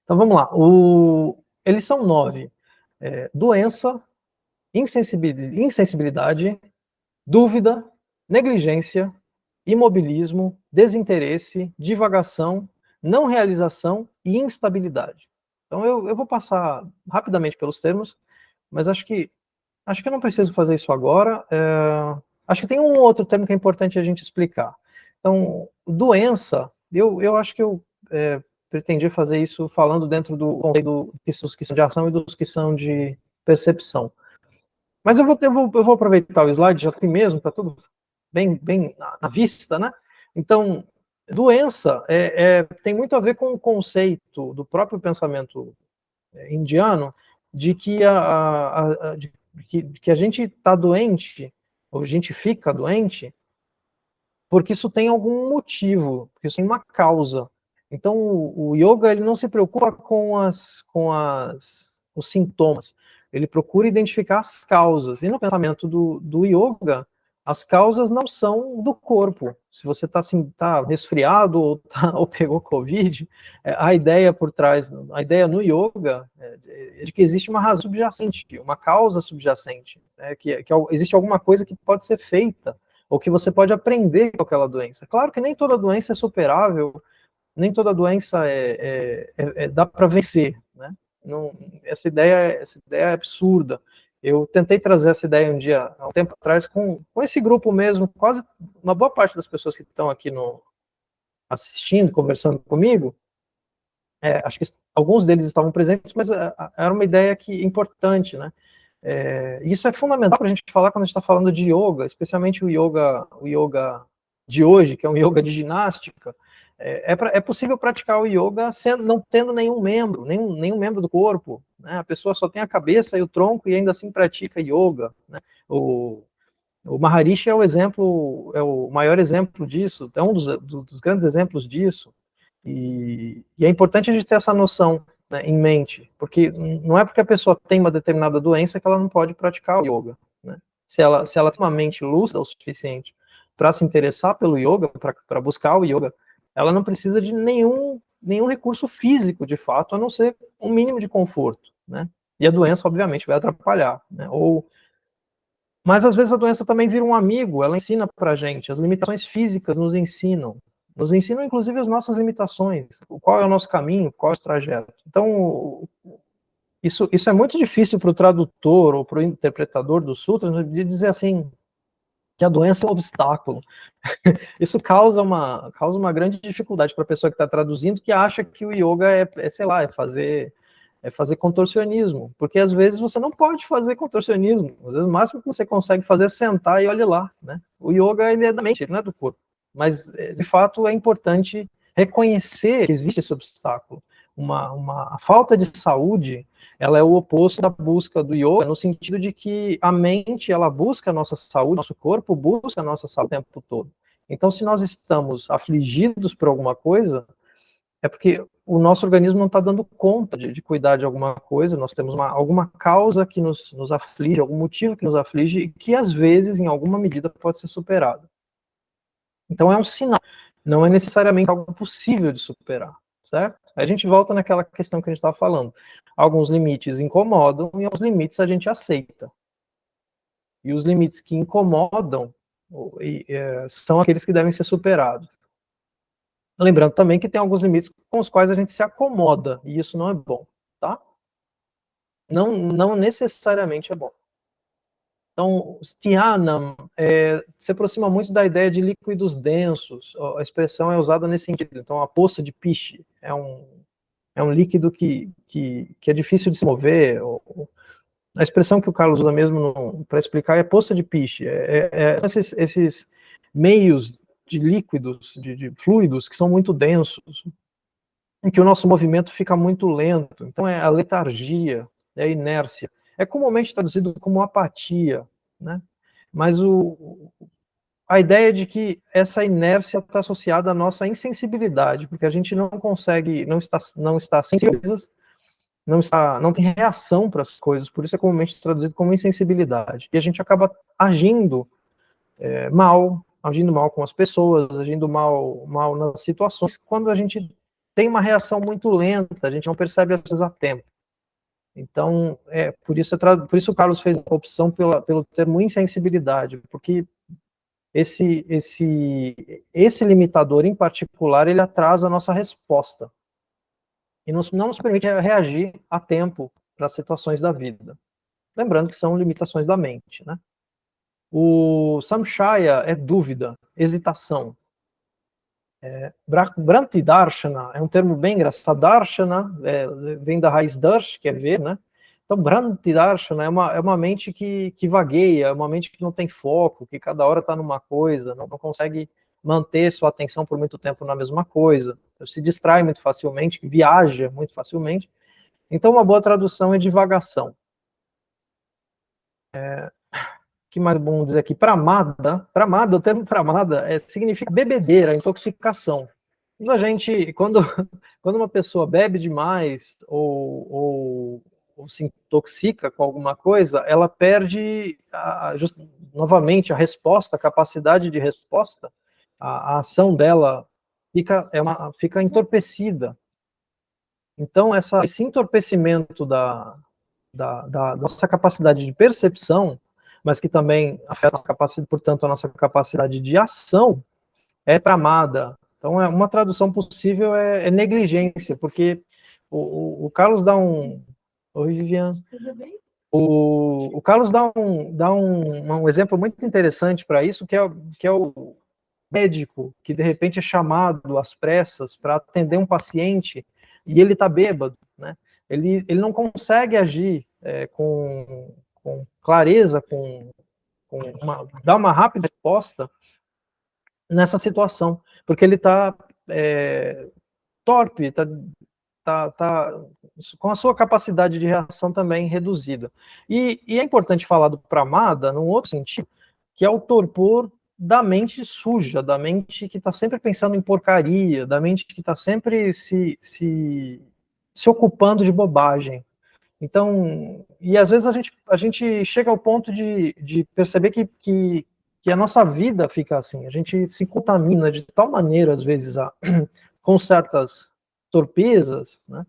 [SPEAKER 1] Então, vamos lá. Eles são 9. Doença, insensibilidade, dúvida, negligência, imobilismo, desinteresse, divagação, não realização e instabilidade. Então eu vou passar rapidamente pelos termos, mas acho que eu não preciso fazer isso agora. Acho que tem um outro termo que é importante a gente explicar. Então, doença, eu acho que eu pretendi fazer isso falando dentro do conceito dos que são de ação e dos que são de percepção. Mas eu vou aproveitar o slide, já tem mesmo, está tudo bem na vista, né? Então, doença tem muito a ver com o conceito do próprio pensamento indiano de que a gente está doente, ou a gente fica doente, porque isso tem algum motivo, porque isso tem uma causa. Então, o yoga, ele não se preocupa com os sintomas, ele procura identificar as causas. E no pensamento do yoga, as causas não são do corpo. Se você está assim, resfriado ou pegou Covid, a ideia por trás, a ideia no yoga é de que existe uma razão subjacente, uma causa subjacente, que existe alguma coisa que pode ser feita, ou que você pode aprender com aquela doença. Claro que nem toda doença é superável, nem toda doença dá para vencer, né? Não, essa ideia é absurda. Eu tentei trazer essa ideia há um tempo atrás, com esse grupo mesmo, quase uma boa parte das pessoas que estão aqui assistindo, conversando comigo, acho que alguns deles estavam presentes, mas era uma ideia importante, né? Isso é fundamental para a gente falar quando a gente está falando de yoga, especialmente o yoga de hoje, que é um yoga de ginástica. É possível praticar o yoga não tendo nenhum membro do corpo, né? A pessoa só tem a cabeça e o tronco e ainda assim pratica yoga, né? O Maharishi é o maior exemplo disso, é um dos grandes exemplos disso, e é importante a gente ter essa noção, né, em mente, porque não é porque a pessoa tem uma determinada doença que ela não pode praticar o yoga, né? Se ela tem uma mente lúcida o suficiente para se interessar pelo yoga, para buscar o yoga, ela não precisa de nenhum nenhum recurso físico, de fato, a não ser um mínimo de conforto, né? E a doença, obviamente, vai atrapalhar, né? Mas, às vezes, a doença também vira um amigo, ela ensina pra gente, as limitações físicas nos ensinam, inclusive, as nossas limitações, qual é o nosso caminho, qual é o trajeto. Então, isso é muito difícil para o tradutor ou para o interpretador do sutra, de dizer assim, que a doença é um obstáculo. Isso causa uma grande dificuldade para a pessoa que está traduzindo, que acha que o yoga sei lá, é fazer contorcionismo, porque às vezes você não pode fazer contorcionismo, às vezes o máximo que você consegue fazer é sentar e olhe lá, né? O yoga, ele é da mente, ele não é do corpo, mas de fato é importante reconhecer que existe esse obstáculo. A falta de saúde, ela é o oposto da busca do yoga, no sentido de que a mente, ela busca a nossa saúde, nosso corpo busca a nossa saúde o tempo todo. Então, se nós estamos afligidos por alguma coisa, é porque o nosso organismo não está dando conta de cuidar de alguma coisa, nós temos alguma causa que nos aflige, algum motivo que nos aflige, e que às vezes, em alguma medida, pode ser superado. Então é um sinal, não é necessariamente algo possível de superar, certo? Aí a gente volta naquela questão que a gente estava falando. Alguns limites incomodam e alguns limites a gente aceita. E os limites que incomodam são aqueles que devem ser superados. Lembrando também que tem alguns limites com os quais a gente se acomoda, e isso não é bom, tá? Não necessariamente é bom. Então, Sthianam se aproxima muito da ideia de líquidos densos, a expressão é usada nesse sentido. Então, a poça de piche é um líquido que é difícil de se mover. A expressão que o Carlos usa mesmo para explicar é poça de piche. Esses meios de líquidos, de fluidos, que são muito densos, em que o nosso movimento fica muito lento. Então, é a letargia, é a inércia. É comumente traduzido como apatia, né? Mas a ideia de que essa inércia está associada à nossa insensibilidade, porque a gente não consegue, não está sensível, não tem reação para as coisas, por isso é comumente traduzido como insensibilidade. E a gente acaba agindo mal com as pessoas, agindo mal nas situações, quando a gente tem uma reação muito lenta, a gente não percebe às vezes a tempo. Então, por isso o Carlos fez a opção pelo termo insensibilidade, porque esse limitador em particular, ele atrasa a nossa resposta e não nos permite reagir a tempo para as situações da vida. Lembrando que são limitações da mente, né? O samshaya é dúvida, hesitação. Bhranti Darshana é um termo bem engraçado. Darshana vem da raiz darsh, que é ver, né? Então, Bhranti Darshana é uma mente que vagueia, é uma mente que não tem foco, que cada hora está numa coisa, não consegue manter sua atenção por muito tempo na mesma coisa, se distrai muito facilmente, viaja muito facilmente. Então, uma boa tradução é divagação. Que mais bom dizer aqui? Pramada, o termo pramada significa bebedeira, intoxicação. Quando uma pessoa bebe demais ou se intoxica com alguma coisa, ela perde novamente a resposta, a capacidade de resposta, a ação dela fica entorpecida. Então, esse entorpecimento da nossa capacidade de percepção, mas que também afeta a capacidade, portanto, a nossa capacidade de ação, é pramada. Então, uma tradução possível é negligência, porque o Carlos dá um... Oi, Viviane. Tudo bem? O Carlos dá um exemplo muito interessante para isso, que é o médico que, de repente, é chamado às pressas para atender um paciente e ele está bêbado, né? Ele não consegue agir com clareza, dar uma rápida resposta nessa situação, porque ele está torpe, está com a sua capacidade de reação também reduzida. E é importante falar do pramada num outro sentido, que é o torpor da mente suja, da mente que está sempre pensando em porcaria, da mente que está sempre se ocupando de bobagem. Então, e às vezes a gente chega ao ponto de perceber que a nossa vida fica assim, a gente se contamina de tal maneira, às vezes, com certas torpezas, né?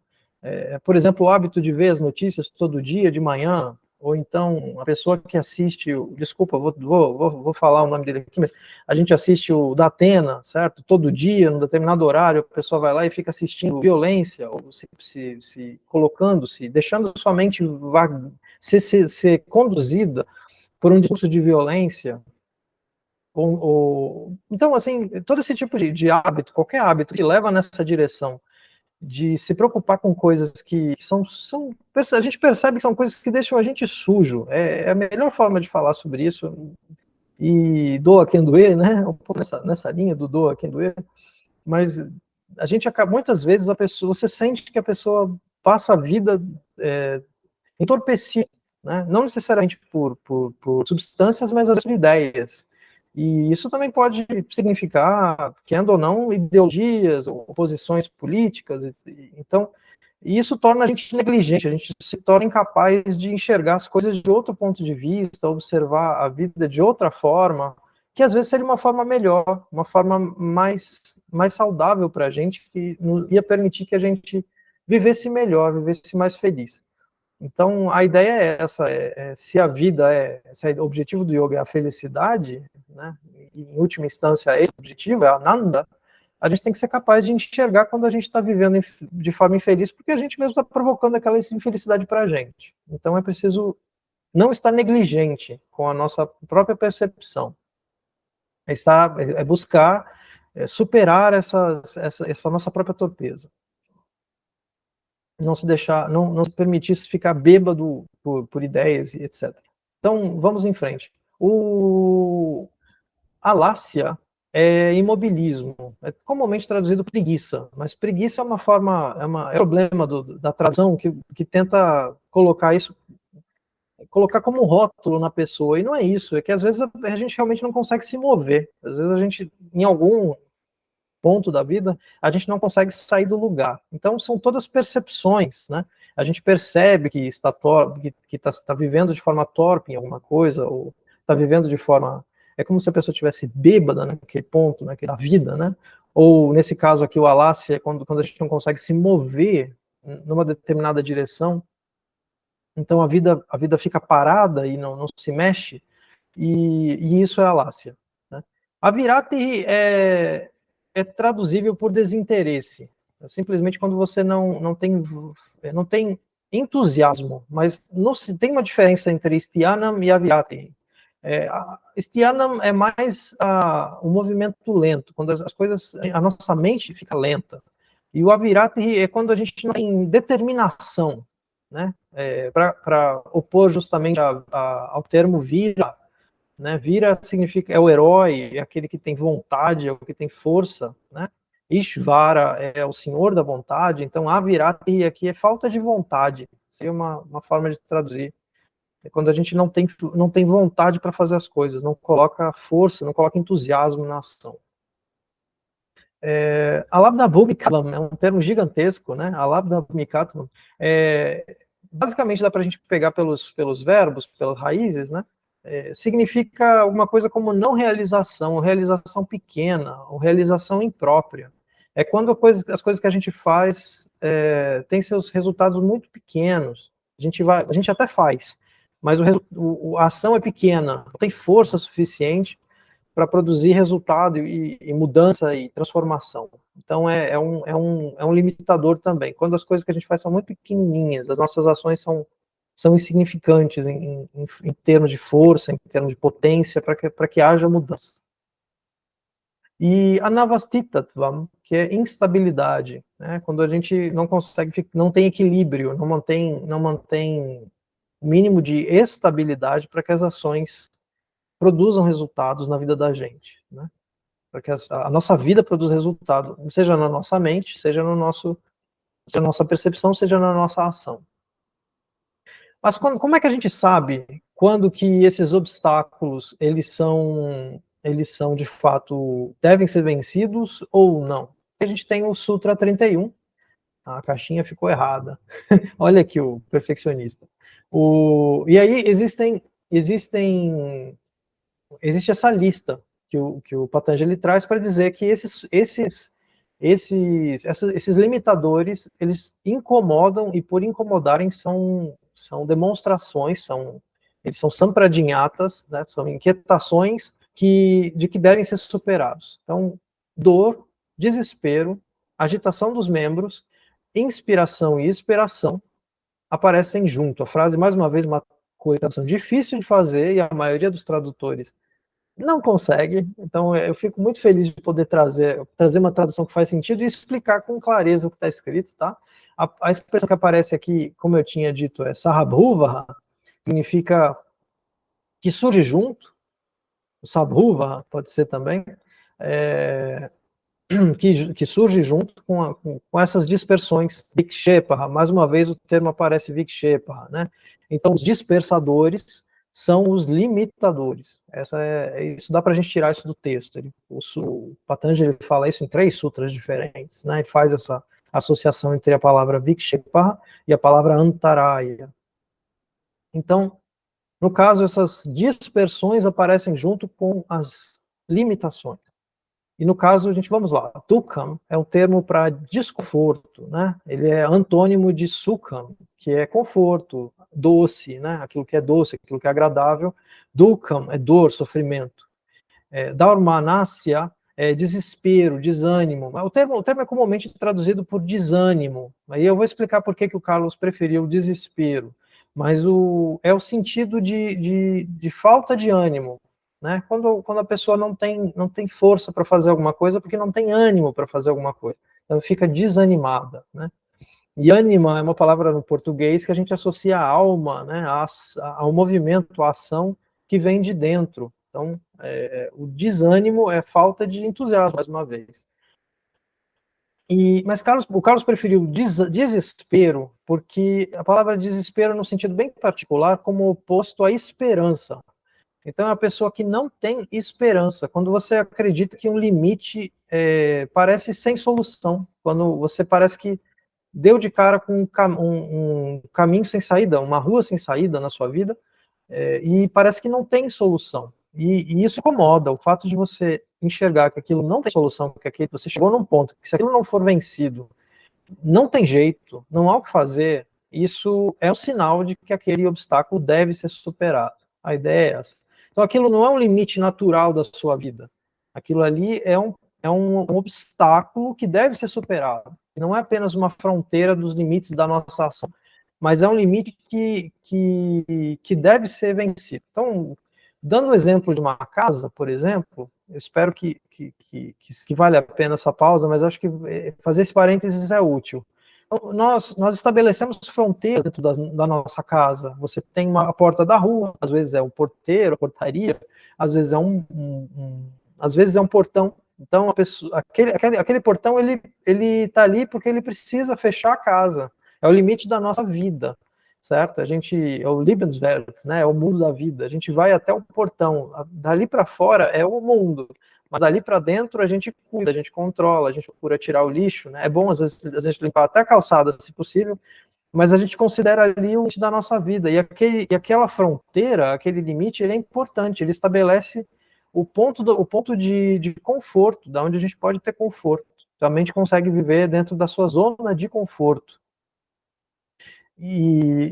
[SPEAKER 1] Por exemplo, o hábito de ver as notícias todo dia, de manhã, ou então a pessoa que assiste, desculpa, vou falar o nome dele aqui, mas a gente assiste o Datena, certo? Todo dia, num determinado horário, a pessoa vai lá e fica assistindo violência, ou se colocando, deixando sua mente ser conduzida por um discurso de violência. Então, assim, todo esse tipo de hábito, qualquer hábito que leva nessa direção, de se preocupar com coisas que a gente percebe que são coisas que deixam a gente sujo. É a melhor forma de falar sobre isso. E doa quem doer, né? Um pouco nessa linha do doa quem doer. Mas a gente acaba, muitas vezes, você sente que a pessoa passa a vida entorpecida, né? Não necessariamente por substâncias, mas às vezes por ideias. E isso também pode significar, querendo ou não, ideologias ou posições políticas. Então, isso torna a gente negligente, a gente se torna incapaz de enxergar as coisas de outro ponto de vista, observar a vida de outra forma, que às vezes seria uma forma melhor, uma forma mais saudável para a gente, que ia permitir que a gente vivesse melhor, vivesse mais feliz. Então, a ideia é essa, se a vida se o objetivo do yoga é a felicidade, né, e em última instância esse objetivo é a Ananda, a gente tem que ser capaz de enxergar quando a gente está vivendo de forma infeliz, porque a gente mesmo está provocando aquela infelicidade para a gente. Então, é preciso não estar negligente com a nossa própria percepção. É buscar superar essa nossa própria torpeza. Não se deixar, não se permitir ficar bêbado por ideias e etc. Então, vamos em frente. Alácia é imobilismo, é comumente traduzido preguiça, mas preguiça é uma forma, é problema da tradução que tenta colocar como um rótulo na pessoa, e não é isso, é que às vezes a gente realmente não consegue se mover, às vezes a gente, em algum ponto da vida, a gente não consegue sair do lugar. Então, são todas percepções, né? A gente percebe que está vivendo de forma torpe em alguma coisa, ou está vivendo de forma... É como se a pessoa estivesse bêbada naquele ponto, da vida, né? Ou, nesse caso aqui, o alácia, quando a gente não consegue se mover numa determinada direção, então a vida fica parada e não se mexe, e isso é alácia, né? A virati é traduzível por desinteresse. É simplesmente quando você não tem entusiasmo, mas tem uma diferença entre Sthianam e Avirati. Sthianam é mais o movimento lento, quando as coisas, a nossa mente fica lenta. E o Avirati é quando a gente não tem determinação, né? Para opor justamente ao termo vira, né? Vira significa, é o herói, é aquele que tem vontade, é o que tem força, né? Ishvara é o senhor da vontade, então avirati aqui é falta de vontade, seria uma forma de traduzir. É quando a gente não tem vontade para fazer as coisas, não coloca força, não coloca entusiasmo na ação. Alabdhabhumikatvam é um termo gigantesco, né? Alabdhabhumikatvam basicamente dá para a gente pegar pelos verbos, pelas raízes, né? Significa alguma coisa como não realização, realização pequena, ou realização imprópria. É quando as coisas que a gente faz têm seus resultados muito pequenos. A gente até faz, mas a ação é pequena, não tem força suficiente para produzir resultado e mudança e transformação. Então é um limitador também. Quando as coisas que a gente faz são muito pequenininhas, as nossas ações são insignificantes em termos de força, em termos de potência, para que haja mudança. E anavastitatvam, que é instabilidade, né? Quando a gente não consegue, não tem equilíbrio, não mantém o mínimo de estabilidade para que as ações produzam resultados na vida da gente, né? Para que a nossa vida produza resultado, seja na nossa mente, seja na nossa percepção, seja na nossa ação. Mas como é que a gente sabe quando que esses obstáculos eles são de fato devem ser vencidos ou não? A gente tem o Sutra 31, a caixinha ficou errada. Olha aqui o perfeccionista. E aí existe essa lista que o Patanjali traz para dizer que esses esses limitadores, eles incomodam, e por incomodarem são demonstrações, eles são sampradinhatas, né, são inquietações de que devem ser superados. Então, dor, desespero, agitação dos membros, inspiração e expiração aparecem junto. A frase, mais uma vez, uma coisa difícil de fazer, e a maioria dos tradutores não consegue. Então, eu fico muito feliz de poder trazer uma tradução que faz sentido e explicar com clareza o que está escrito, tá? A expressão que aparece aqui, como eu tinha dito, é Sahabhuva, significa que surge junto. Sabhuva pode ser também, que surge junto com essas dispersões. Vikshepa, mais uma vez o termo aparece Vikshepa, né? Então, os dispersadores são os limitadores. Isso dá para a gente tirar isso do texto. O Patanjali fala isso em 3 sutras diferentes, né? E faz essa associação entre a palavra Vikshepa e a palavra Antaraya. Então, no caso, essas dispersões aparecem junto com as limitações. E no caso, vamos lá, Dukkham é um termo para desconforto, né? Ele é antônimo de Sukham, que é conforto, doce, né? Aquilo que é doce, aquilo que é agradável. Dukkham é dor, sofrimento. Dharmanasya é desespero, desânimo. O termo é comumente traduzido por desânimo. Aí eu vou explicar por que o Carlos preferiu desespero. Mas é o sentido de falta de ânimo, né? Quando a pessoa não tem força para fazer alguma coisa, porque não tem ânimo para fazer alguma coisa. Então fica desanimada, né? E ânima é uma palavra no português que a gente associa à alma, né? Ao movimento, à ação que vem de dentro. Então, o desânimo é falta de entusiasmo, mais uma vez. Mas o Carlos preferiu desespero, porque a palavra desespero, no sentido bem particular, como oposto à esperança. Então, é a pessoa que não tem esperança. Quando você acredita que um limite parece sem solução, quando você parece que deu de cara com um caminho sem saída, uma rua sem saída na sua vida, e parece que não tem solução. E isso incomoda, o fato de você enxergar que aquilo não tem solução, que você chegou num ponto, que se aquilo não for vencido, não tem jeito, não há o que fazer, isso é um sinal de que aquele obstáculo deve ser superado. A ideia é essa. Então aquilo não é um limite natural da sua vida. Aquilo ali é um obstáculo que deve ser superado. Não é apenas uma fronteira dos limites da nossa ação, mas é um limite que deve ser vencido. Então, dando o exemplo de uma casa, por exemplo, eu espero que vale a pena essa pausa, mas acho que fazer esse parênteses é útil. Então, nós estabelecemos fronteiras dentro da nossa casa. Você tem a porta da rua, às vezes é um porteiro, a portaria, às vezes é às vezes é um portão. Então, aquele portão, ele está ali porque ele precisa fechar a casa. É o limite da nossa vida, certo? É o Lebenswelt, né? É o mundo da vida. A gente vai até o portão. Dali para fora é o mundo. Mas dali para dentro a gente cuida, a gente controla, a gente procura tirar o lixo, né? É bom, às vezes, a gente limpar até a calçada, se possível, mas a gente considera ali o limite da nossa vida. E aquela fronteira, aquele limite, ele é importante. Ele estabelece o ponto de conforto, da onde a gente pode ter conforto. Então, a mente consegue viver dentro da sua zona de conforto.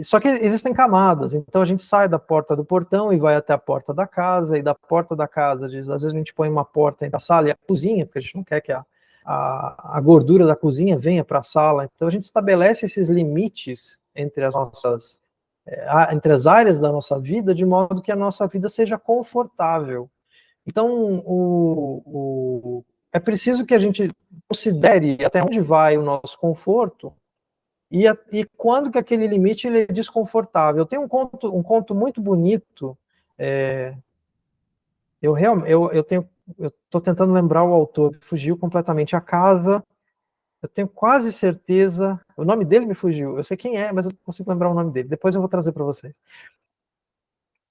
[SPEAKER 1] Só que existem camadas, então a gente sai da porta do portão e vai até a porta da casa, e da porta da casa, às vezes a gente põe uma porta entre a sala e a cozinha, porque a gente não quer que a gordura da cozinha venha para a sala. Então a gente estabelece esses limites entre entre as áreas da nossa vida, de modo que a nossa vida seja confortável. Então, é preciso que a gente considere até onde vai o nosso conforto e quando que aquele limite ele é desconfortável. Eu tenho um conto muito bonito. Eu estou tentando lembrar o autor, fugiu completamente. A casa, eu tenho quase certeza. O nome dele me fugiu. Eu sei quem é, mas eu não consigo lembrar o nome dele. Depois eu vou trazer para vocês.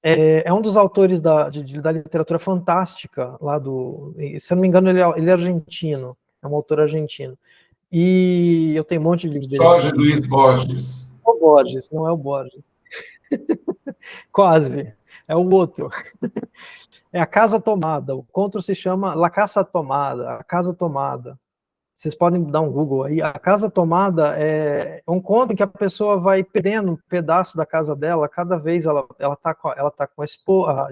[SPEAKER 1] É um dos autores da literatura fantástica, se eu não me engano, ele é argentino, é um autor argentino. E eu tenho um monte de livros dele.
[SPEAKER 2] Jorge Luiz Borges.
[SPEAKER 1] O Borges, não é o Borges. Quase, é o outro. É A Casa Tomada, o conto se chama La Casa Tomada, A Casa Tomada. vocês podem dar um Google aí, a casa tomada é um conto em que a pessoa vai perdendo um pedaço da casa dela, cada vez ela tá com a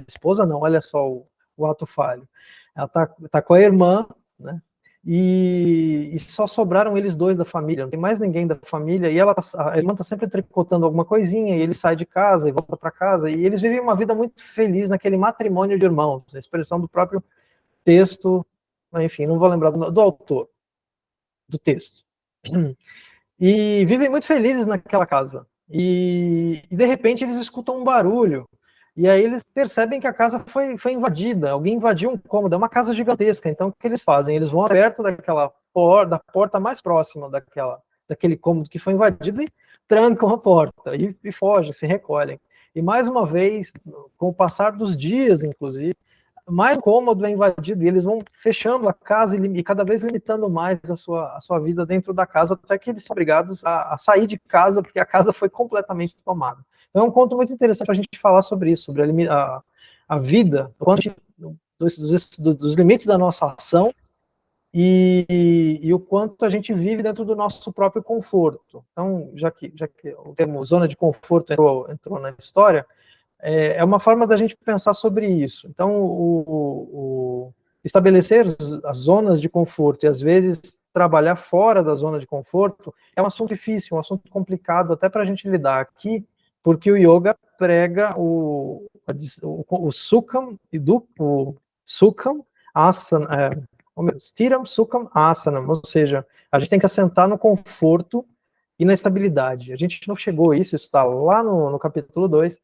[SPEAKER 1] esposa não, olha só o ato falho, ela tá com a irmã, né, e só sobraram eles dois da família, não tem mais ninguém da família, e a irmã tá sempre tricotando alguma coisinha, e ele sai de casa e volta para casa, e eles vivem uma vida muito feliz naquele matrimônio de irmãos, a expressão do próprio texto, enfim, não vou lembrar do autor, do texto. E vivem muito felizes naquela casa. E de repente eles escutam um barulho. E aí eles percebem que a casa foi invadida. Alguém invadiu um cômodo. É uma casa gigantesca. Então o que eles fazem? Eles vão perto da porta mais próxima daquele cômodo que foi invadido e trancam a porta. E fogem, se recolhem. E mais uma vez, com o passar dos dias, inclusive, mais cômodo é invadido, e eles vão fechando a casa e cada vez limitando mais a sua vida dentro da casa, até que eles são obrigados a sair de casa, porque a casa foi completamente tomada. Então é um conto muito interessante para a gente falar sobre isso, sobre a vida, dos limites da nossa ação e o quanto a gente vive dentro do nosso próprio conforto. Então, já que o termo zona de conforto entrou na história, é uma forma da gente pensar sobre isso. Então, estabelecer as zonas de conforto e, às vezes, trabalhar fora da zona de conforto é um assunto difícil, um assunto complicado até para a gente lidar aqui, porque o yoga prega o Sukham e o Sukham Asana, Stiram Sukham Asana, ou seja, a gente tem que se assentar no conforto e na estabilidade. A gente não chegou a isso está lá no capítulo 2,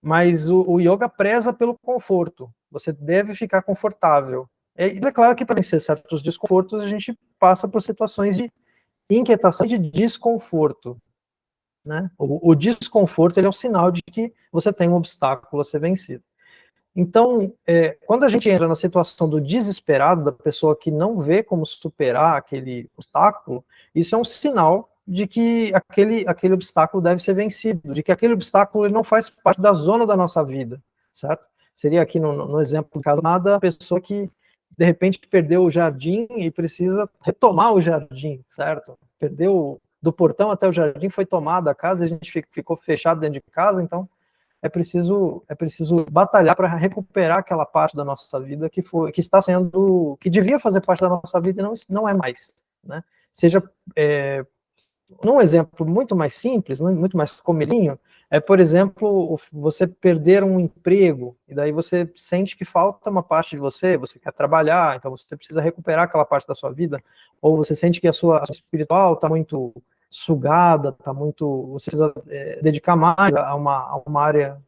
[SPEAKER 1] mas o yoga preza pelo conforto. Você deve ficar confortável. É claro que para vencer certos desconfortos, a gente passa por situações de inquietação e de desconforto. Né? O desconforto ele é um sinal de que você tem um obstáculo a ser vencido. Então, quando a gente entra na situação do desesperado, da pessoa que não vê como superar aquele obstáculo, isso é um sinal de que aquele obstáculo deve ser vencido, de que aquele obstáculo ele não faz parte da zona da nossa vida, certo? Seria aqui no exemplo do caso, a pessoa que de repente perdeu o jardim e precisa retomar o jardim, certo? Perdeu do portão até o jardim, foi tomada a casa, a gente ficou fechado dentro de casa, então é preciso batalhar para recuperar aquela parte da nossa vida que devia fazer parte da nossa vida e não é mais, né? Seja num exemplo muito mais simples, muito mais comezinho, por exemplo, você perder um emprego, e daí você sente que falta uma parte de você quer trabalhar, então você precisa recuperar aquela parte da sua vida, ou você sente que a sua espiritual está muito sugada, você precisa dedicar mais a uma área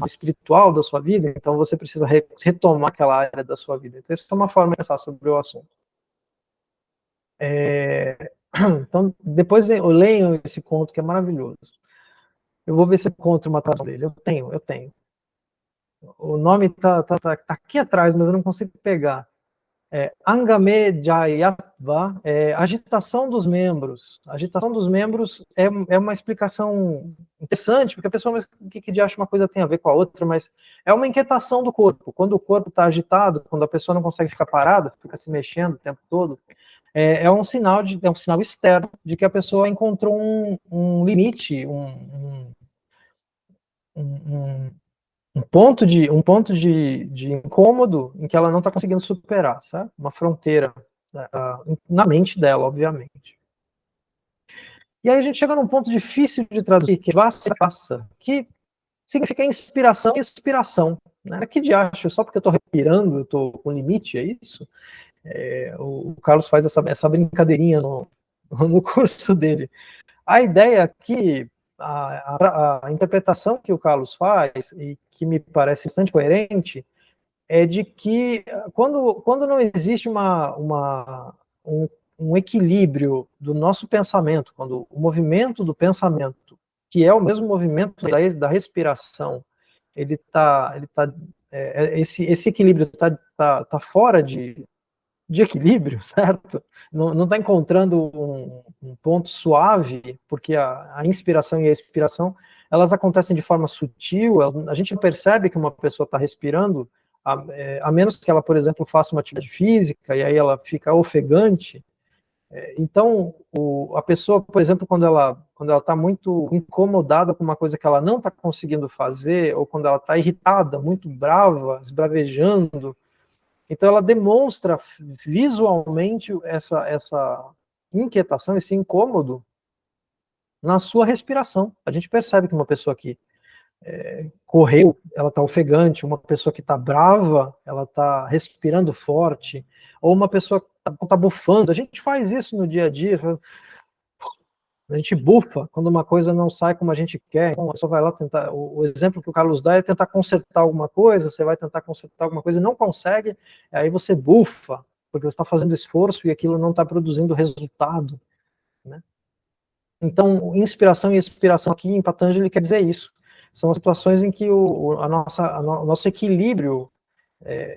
[SPEAKER 1] espiritual da sua vida, então você precisa retomar aquela área da sua vida. Então, isso é uma forma de pensar sobre o assunto. Então, depois eu leio esse conto que é maravilhoso. Eu vou ver se eu encontro uma tradução dele. Eu tenho. O nome tá aqui atrás, mas eu não consigo pegar. Angame Jayatva, agitação dos membros. A agitação dos membros é uma explicação interessante, porque a pessoa, mas o que de acha uma coisa tem a ver com a outra, mas é uma inquietação do corpo. Quando o corpo está agitado, quando a pessoa não consegue ficar parada, fica se mexendo o tempo todo, é um sinal externo de que a pessoa encontrou um limite, um ponto de incômodo em que ela não está conseguindo superar, sabe? Uma fronteira na mente dela, obviamente. E aí a gente chega num ponto difícil de traduzir, que é vassa, que significa inspiração e expiração. Né? Que de acho, só porque eu estou respirando, eu estou com limite, é isso? O Carlos faz essa brincadeirinha no curso dele. A ideia aqui, a interpretação que o Carlos faz, e que me parece bastante coerente, é de que quando não existe um equilíbrio do nosso pensamento, quando o movimento do pensamento, que é o mesmo movimento da respiração, esse equilíbrio está fora de equilíbrio, certo? Não está encontrando um ponto suave, porque a inspiração e a expiração, elas acontecem de forma sutil, a gente percebe que uma pessoa está respirando, a menos que ela, por exemplo, faça uma atividade física, e aí ela fica ofegante, Então, a pessoa, por exemplo, quando ela está muito incomodada com uma coisa que ela não está conseguindo fazer, ou quando ela está irritada, muito brava, esbravejando, então ela demonstra visualmente essa inquietação, esse incômodo na sua respiração. A gente percebe que uma pessoa que correu, ela está ofegante, uma pessoa que está brava, ela está respirando forte, ou uma pessoa que está bufando. A gente faz isso no dia a dia, a gente bufa quando uma coisa não sai como a gente quer. Então, a pessoa vai lá tentar. O exemplo que o Carlos dá é tentar consertar alguma coisa, você vai tentar consertar alguma coisa e não consegue, aí você bufa, porque você está fazendo esforço e aquilo não está produzindo resultado, né? Então, inspiração e expiração aqui em Patanjali quer dizer isso. São situações em que o nosso equilíbrio,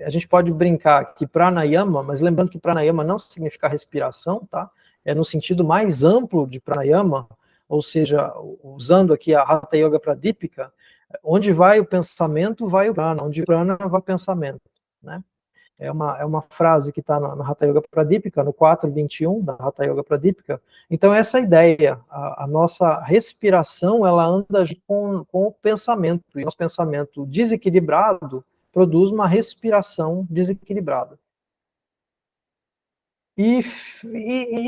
[SPEAKER 1] a gente pode brincar que pranayama, mas lembrando que pranayama não significa respiração, tá? É no sentido mais amplo de pranayama, ou seja, usando aqui a Hatha Yoga Pradipika, onde vai o pensamento, vai o prana, onde o prana vai o pensamento, né? É uma frase que está na Hatha Yoga Pradipika, no 4.21 da Hatha Yoga Pradipika. Então, essa ideia, a nossa respiração, ela anda com o pensamento, e o nosso pensamento desequilibrado produz uma respiração desequilibrada. E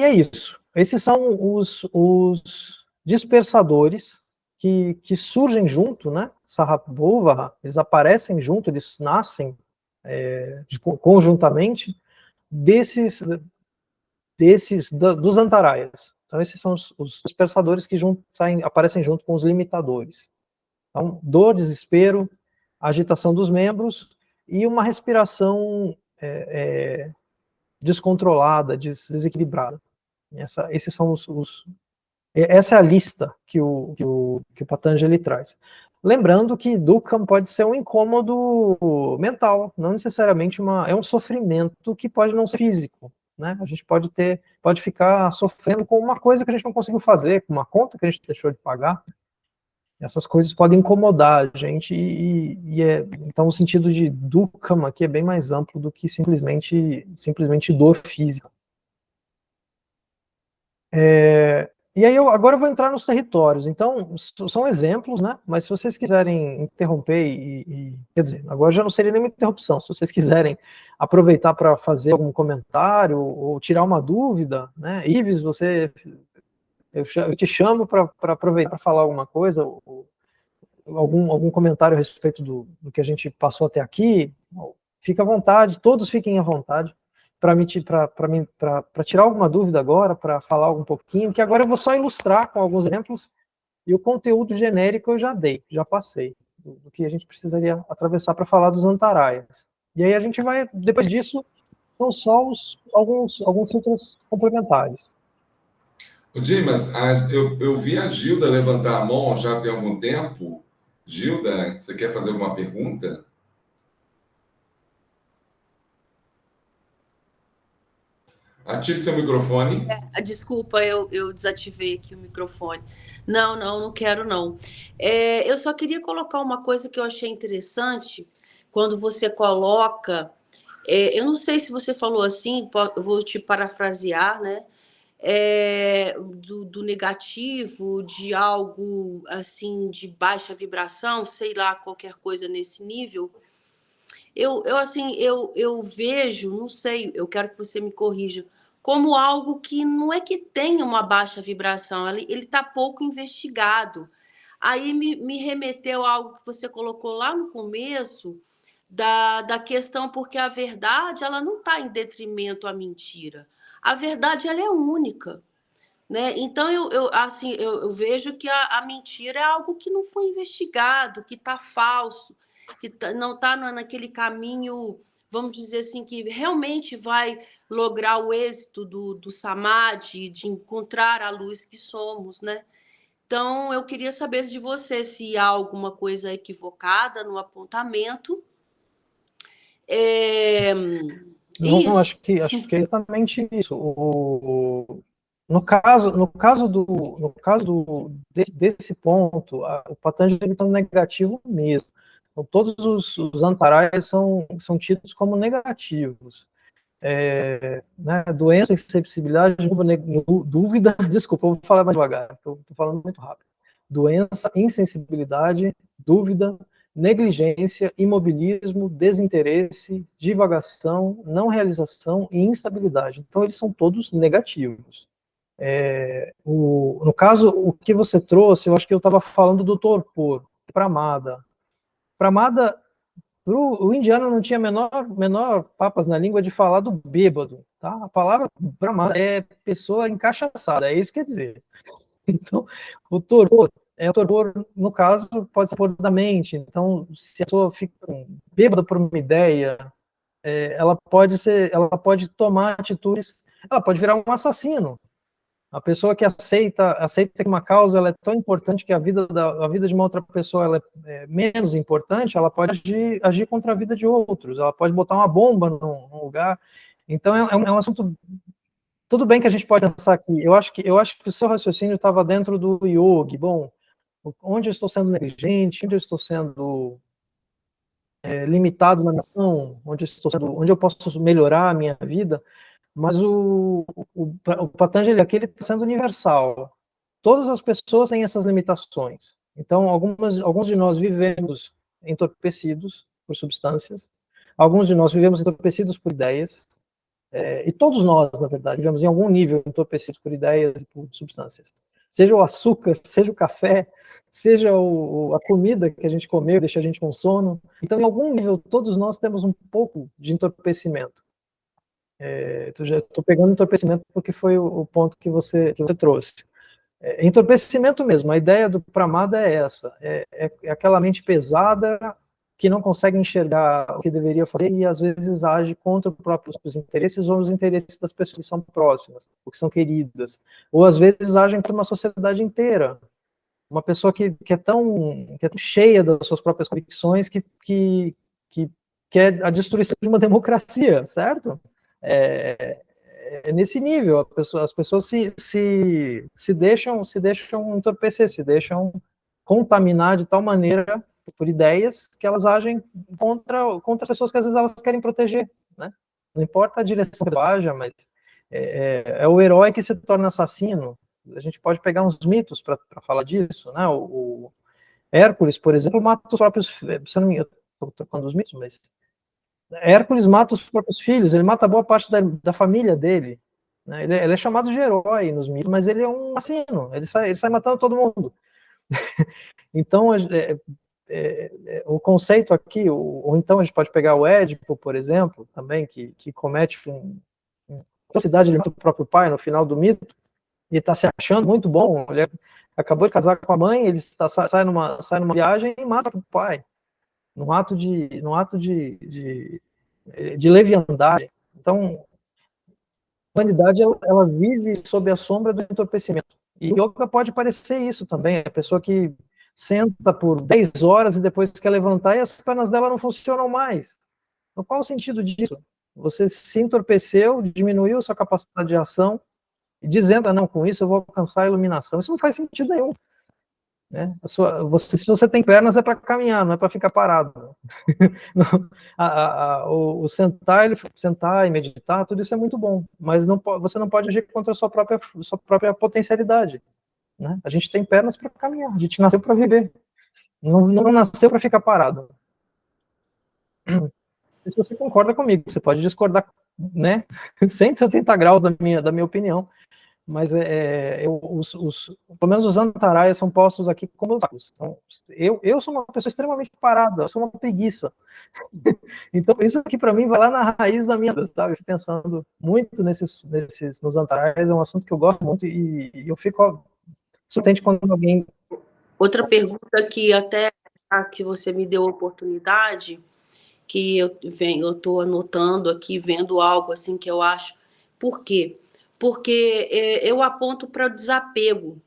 [SPEAKER 1] é isso. Esses são os dispersadores que surgem junto, né? Sahabhava, eles aparecem junto, eles nascem conjuntamente dos antarayas. Então, esses são os dispersadores que aparecem junto com os limitadores. Então, dor, desespero, agitação dos membros e uma respiração descontrolada, desequilibrada. Esses são essa é a lista que o Patanjali traz. Lembrando que Dukkha pode ser um incômodo mental, não necessariamente é um sofrimento que pode não ser físico, né? A gente pode ficar sofrendo com uma coisa que a gente não conseguiu fazer, com uma conta que a gente deixou de pagar. Essas coisas podem incomodar a gente então o sentido de Dukkha aqui é bem mais amplo do que simplesmente dor física. E aí agora eu vou entrar nos territórios. Então, são exemplos, né? Mas se vocês quiserem interromper quer dizer, agora já não seria nenhuma interrupção. Se vocês quiserem aproveitar para fazer algum comentário ou tirar uma dúvida, né? Ives, eu te chamo para aproveitar para falar alguma coisa, ou algum comentário a respeito do que a gente passou até aqui. Fica à vontade, todos fiquem à vontade para tirar alguma dúvida agora, para falar um pouquinho, que agora eu vou só ilustrar com alguns exemplos, e o conteúdo genérico eu já passei, do que a gente precisaria atravessar para falar dos antarayas. E aí a gente vai, depois disso, são só alguns sutras complementares.
[SPEAKER 2] Dimas, eu vi a Gilda levantar a mão já tem algum tempo. Gilda, você quer fazer alguma pergunta? Ative seu microfone.
[SPEAKER 4] Desculpa, eu desativei aqui o microfone. Não quero não. Eu só queria colocar uma coisa que eu achei interessante, quando você coloca, eu não sei se você falou assim, eu vou te parafrasear, né? Do negativo, de algo assim, de baixa vibração, sei lá, qualquer coisa nesse nível. Eu vejo, não sei, eu quero que você me corrija, como algo que não é que tenha uma baixa vibração, ele está pouco investigado. Aí me remeteu a algo que você colocou lá no começo, da questão, porque a verdade ela não está em detrimento à mentira. A verdade ela é única, né? Então eu vejo que a mentira é algo que não foi investigado, que está falso, que não está naquele caminho, vamos dizer assim, que realmente vai lograr o êxito do samadhi, de encontrar a luz que somos, né? Então, eu queria saber de você se há alguma coisa equivocada no apontamento.
[SPEAKER 1] Não, acho que é exatamente isso. No caso desse ponto, o Patanjali está no negativo mesmo. Então, todos os antarayas são tidos como negativos. né, doença, insensibilidade, dúvida, desculpa, eu vou falar mais devagar, estou falando muito rápido. Doença, insensibilidade, dúvida, negligência, imobilismo, desinteresse, divagação, não realização e instabilidade. Então, eles são todos negativos. No caso, o que você trouxe, eu acho que eu estava falando do torpor, pramada. Pramada, o indiano não tinha menor papas na língua de falar do bêbado, tá? A palavra pramada é pessoa encaixaçada, é isso que quer dizer. Então, o torpor, no caso, pode ser da mente. Então, se a pessoa fica bêbada por uma ideia, ela pode tomar atitudes, ela pode virar um assassino. A pessoa que aceita que uma causa ela é tão importante que a vida de uma outra pessoa ela é menos importante, ela pode agir contra a vida de outros, ela pode botar uma bomba num lugar. Então, é um assunto. Tudo bem que a gente pode pensar aqui. Eu acho que o seu raciocínio estava dentro do yoga. Bom, onde eu estou sendo negligente, onde eu estou sendo limitado na missão, onde eu posso melhorar a minha vida. Mas o Patanjali aqui ele está sendo universal. Todas as pessoas têm essas limitações. Então, alguns de nós vivemos entorpecidos por substâncias, alguns de nós vivemos entorpecidos por ideias, e todos nós, na verdade, vivemos em algum nível entorpecidos por ideias e por substâncias. Seja o açúcar, seja o café, seja a comida que a gente comeu, deixa a gente com sono. Então, em algum nível, todos nós temos um pouco de entorpecimento. Já estou pegando entorpecimento porque foi o ponto que você trouxe. Entorpecimento mesmo, a ideia do pramada é essa, é aquela mente pesada que não consegue enxergar o que deveria fazer e às vezes age contra os próprios interesses ou os interesses das pessoas que são próximas, ou que são queridas, ou às vezes agem contra uma sociedade inteira. Uma pessoa que é tão cheia das suas próprias convicções que quer a destruição de uma democracia, certo? Nesse nível, as pessoas se deixam entorpecer, se deixam contaminar de tal maneira por ideias que elas agem contra as pessoas que às vezes elas querem proteger, né? Não importa a direção que haja, mas é o herói que se torna assassino. A gente pode pegar uns mitos para falar disso, né? O Hércules, por exemplo, mata os próprios, se eu não me engano, estou tocando os mitos, mas Hércules mata os próprios filhos, ele mata boa parte da família dele. Né? Ele é chamado de herói nos mitos, mas ele é um assassino, ele sai matando todo mundo. Então, o conceito aqui, ou então a gente pode pegar o Édipo, por exemplo, também, que comete uma atrocidade do próprio pai no final do mito, e está se achando muito bom, ele acabou de casar com a mãe, ele sai numa viagem e mata o pai. Num ato de leviandade. Então, a humanidade ela vive sob a sombra do entorpecimento. E yoga pode parecer isso também, a pessoa que senta por 10 horas e depois quer levantar e as pernas dela não funcionam mais. Então, qual o sentido disso? Você se entorpeceu, diminuiu sua capacidade de ação, e dizendo, não, com isso eu vou alcançar a iluminação. Isso não faz sentido nenhum. Né? Se você tem pernas é para caminhar, não é para ficar parado. O sentar e meditar, tudo isso é muito bom, mas você não pode agir contra a sua própria potencialidade. Né? A gente tem pernas para caminhar, a gente nasceu para viver, não nasceu para ficar parado. Se você concorda comigo, você pode discordar, né? 180 graus da minha opinião. Mas pelo menos os antaraias são postos aqui como obstáculos. Então, eu sou uma pessoa extremamente parada, eu sou uma preguiça. Então, isso aqui para mim vai lá na raiz da minha vida, sabe? Pensando muito nos antaraias, é um assunto que eu gosto muito e eu fico contente quando alguém...
[SPEAKER 4] Outra pergunta que até que você me deu a oportunidade, que eu estou anotando aqui, vendo algo assim que eu acho. Por quê? Porque eu aponto para o desapego.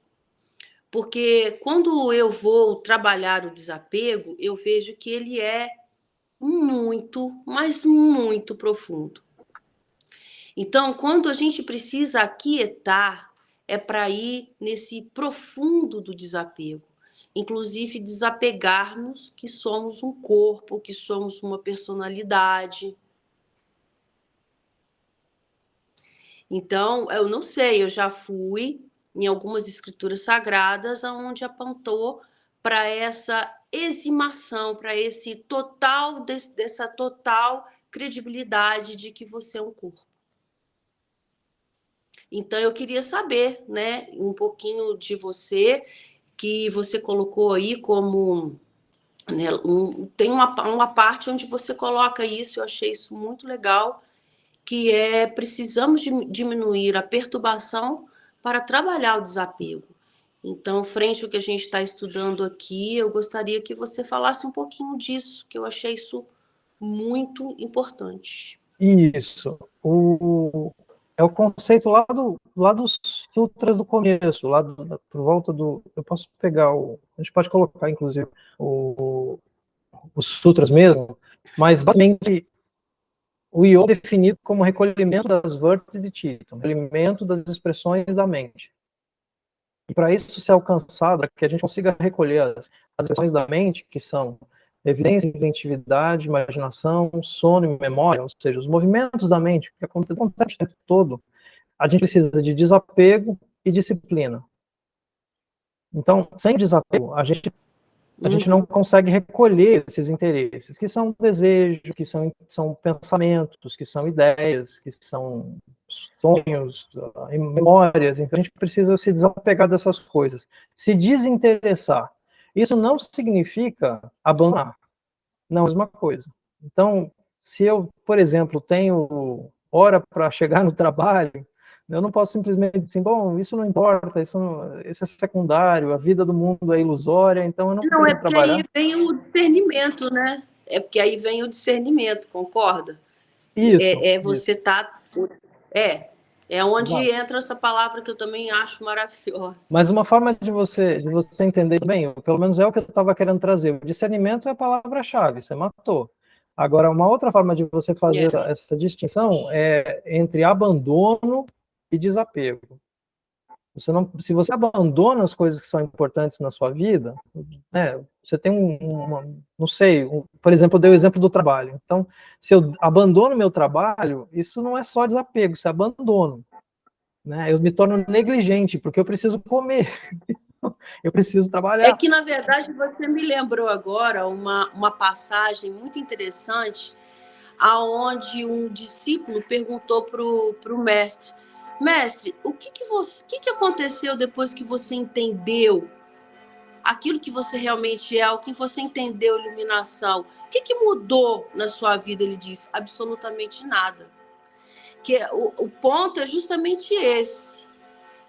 [SPEAKER 4] Porque quando eu vou trabalhar o desapego, eu vejo que ele é muito, mas muito profundo. Então, quando a gente precisa aquietar, é para ir nesse profundo do desapego. Inclusive, desapegarmos que somos um corpo, que somos uma personalidade. Então, eu não sei, eu já fui em algumas escrituras sagradas onde apontou para essa eximação, para esse total, dessa total credibilidade de que você é um corpo. Então, eu queria saber, né, um pouquinho de você, que você colocou aí como... Né, tem uma parte onde você coloca isso, eu achei isso muito legal, que é precisamos diminuir a perturbação para trabalhar o desapego. Então, frente ao que a gente está estudando aqui, eu gostaria que você falasse um pouquinho disso, que eu achei isso muito importante.
[SPEAKER 1] Isso. É o conceito lá dos sutras do começo, por volta do... Eu posso pegar a gente pode colocar, inclusive, os sutras mesmo, mas basicamente o yoga é definido como recolhimento das vértices de Chitta, recolhimento das expressões da mente. E para isso ser alcançado, para que a gente consiga recolher as expressões da mente, que são evidência, inventividade, imaginação, sono e memória, ou seja, os movimentos da mente, que acontecem o tempo todo, a gente precisa de desapego e disciplina. Então, sem desapego, a gente não consegue recolher esses interesses, que são desejos, que são pensamentos, que são ideias, que são sonhos, memórias. Então, a gente precisa se desapegar dessas coisas, se desinteressar. Isso não significa abandonar, não é a mesma coisa. Então, se eu, por exemplo, tenho hora para chegar no trabalho, eu não posso simplesmente dizer assim, bom, isso não importa, isso é secundário, a vida do mundo é ilusória, então eu não preciso trabalhar.
[SPEAKER 4] Não, é porque aí vem o discernimento, né? É porque aí vem o discernimento, concorda?
[SPEAKER 1] Isso.
[SPEAKER 4] Você tá... É onde entra essa palavra que eu também acho maravilhosa.
[SPEAKER 1] Mas uma forma de você entender bem, pelo menos é o que eu estava querendo trazer, o discernimento é a palavra-chave, você matou. Agora, uma outra forma de você fazer essa distinção é entre abandono e desapego. Se você abandona as coisas que são importantes na sua vida, né, você tem não sei, por exemplo, eu dei o exemplo do trabalho. Então, se eu abandono meu trabalho, isso não é só desapego, isso é abandono. Né? Eu me torno negligente, porque eu preciso comer, eu preciso trabalhar.
[SPEAKER 4] É que, na verdade, você me lembrou agora uma passagem muito interessante, aonde um discípulo perguntou para o mestre, o que aconteceu depois que você entendeu aquilo que você realmente é, o que você entendeu, iluminação? O que mudou na sua vida? Ele disse, absolutamente nada. Que o ponto é justamente esse,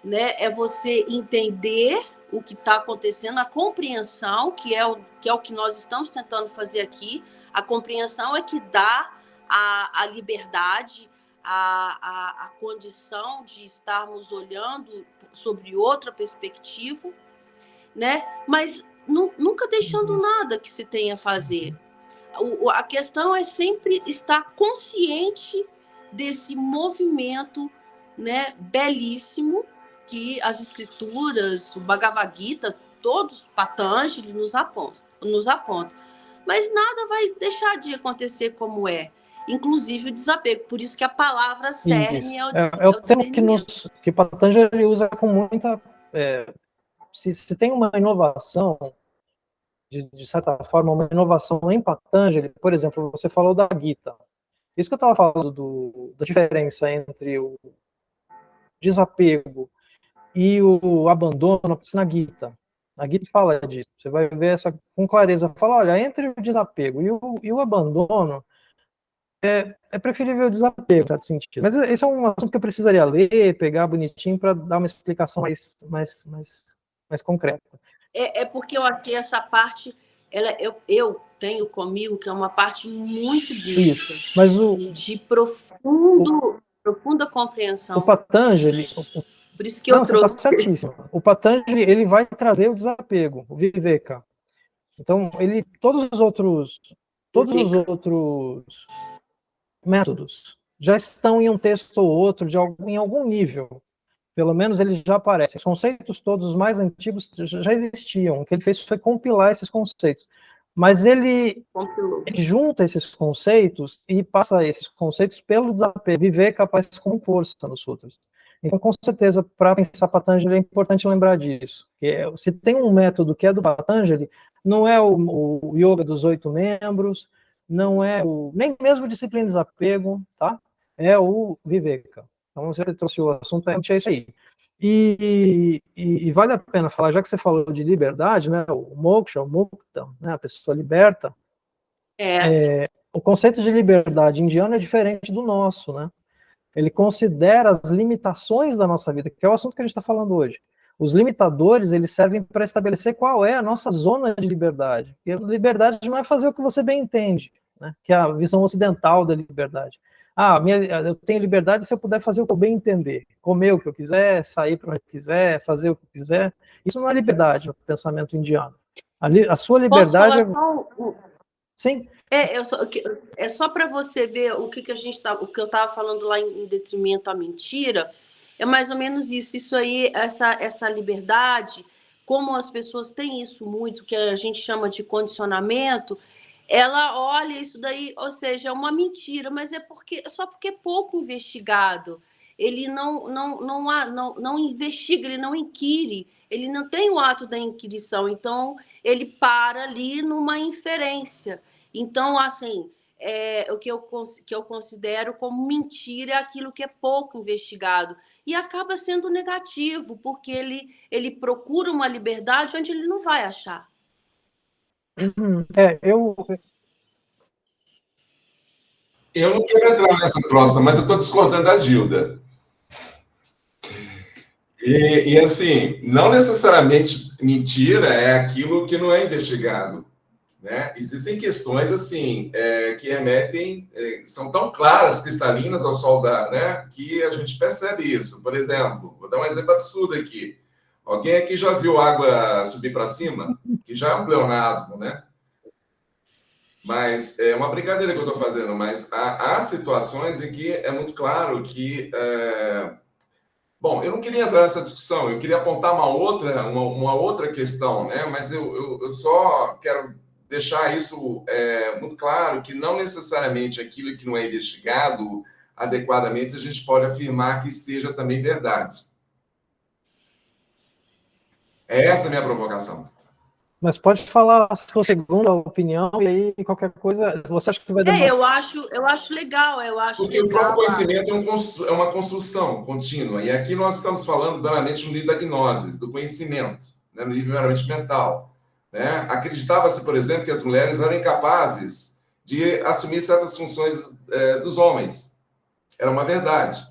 [SPEAKER 4] né? É você entender o que está acontecendo, a compreensão, que é o que nós estamos tentando fazer aqui. A compreensão é que dá a liberdade, a condição de estarmos olhando sobre outra perspectiva, né? Mas nunca deixando nada que se tenha a fazer. A questão é sempre estar consciente desse movimento, né, belíssimo que as escrituras, o Bhagavad Gita, todos, Patanjali nos apontam. Mas nada vai deixar de acontecer como é, inclusive o desapego. Por isso que a palavra cerne é o
[SPEAKER 1] termo que Patanjali usa com muita... se tem uma inovação, de certa forma, uma inovação em Patanjali, por exemplo, você falou da Gita. Isso que eu estava falando da diferença entre o desapego e o abandono na Gita. A Gita fala disso. Você vai ver essa com clareza. Fala, olha, entre o desapego e o abandono, é preferível o desapego, em certo sentido. Mas esse é um assunto que eu precisaria ler, pegar bonitinho para dar uma explicação mais concreta.
[SPEAKER 4] É porque eu achei essa parte, eu tenho comigo que é uma parte muito bonita,
[SPEAKER 1] mas
[SPEAKER 4] de profunda compreensão.
[SPEAKER 1] O Patanjali,
[SPEAKER 4] por isso que eu trouxe.
[SPEAKER 1] Você está certíssimo. O Patanjali, ele vai trazer o desapego, o Viveka. Então, todos os outros métodos já estão em um texto ou outro, em algum nível. Pelo menos eles já aparecem. Os conceitos todos mais antigos já existiam. O que ele fez foi compilar esses conceitos. Mas ele
[SPEAKER 4] Compilou.
[SPEAKER 1] junta esses conceitos e passa esses conceitos pelo desapego, viver capaz com força nos sutras. Então, com certeza, para pensar Patanjali, é importante lembrar disso. Se tem um método que é do Patanjali, não é o yoga dos 8 membros, não é nem mesmo disciplina de desapego, tá? É o Viveka. Então, você trouxe o assunto, é isso aí. E vale a pena falar, já que você falou de liberdade, né, o moksha, o mukta, né, a pessoa liberta, o conceito de liberdade indiano é diferente do nosso, né? Ele considera as limitações da nossa vida, que é o assunto que a gente está falando hoje. Os limitadores, eles servem para estabelecer qual é a nossa zona de liberdade. E a liberdade não é fazer o que você bem entende, né? Que é a visão ocidental da liberdade. Eu tenho liberdade se eu puder fazer o que eu bem entender. Comer o que eu quiser, sair para onde eu quiser, fazer o que eu quiser. Isso não é liberdade no pensamento indiano. A sua liberdade...
[SPEAKER 4] Posso falar só...
[SPEAKER 1] Sim.
[SPEAKER 4] É só para você ver o que eu estava falando lá em detrimento à mentira. É mais ou menos isso. Isso aí, essa liberdade, como as pessoas têm isso muito, que a gente chama de condicionamento, ela olha isso daí, ou seja, é uma mentira, mas só porque é pouco investigado. Ele não investiga, ele não inquire, ele não tem o ato da inquirição, então ele para ali numa inferência. Então, assim, o que eu considero como mentira é aquilo que é pouco investigado. E acaba sendo negativo, porque ele procura uma liberdade onde ele não vai achar.
[SPEAKER 2] Eu não quero entrar nessa troça, mas eu estou discordando da Gilda. E assim, não necessariamente mentira é aquilo que não é investigado. Né? Existem questões assim que remetem, são tão claras, cristalinas ao sol né, que a gente percebe isso. Por exemplo, vou dar um exemplo absurdo aqui. Alguém aqui já viu água subir para cima? Que já é um pleonasmo, né? Mas é uma brincadeira que eu estou fazendo, mas há situações em que é muito claro que... Bom, eu não queria entrar nessa discussão, eu queria apontar uma outra questão, né? Mas eu só quero deixar isso muito claro, que não necessariamente aquilo que não é investigado adequadamente a gente pode afirmar que seja também verdade. É essa a minha provocação.
[SPEAKER 1] Mas pode falar a sua segunda opinião, e aí qualquer coisa, você acha que vai demorar?
[SPEAKER 4] Eu acho legal,
[SPEAKER 2] Porque o próprio conhecimento é uma construção contínua, e aqui nós estamos falando meramente no nível da gnose, do conhecimento, né, no nível meramente mental. Né? Acreditava-se, por exemplo, que as mulheres eram incapazes de assumir certas funções dos homens. Era uma verdade,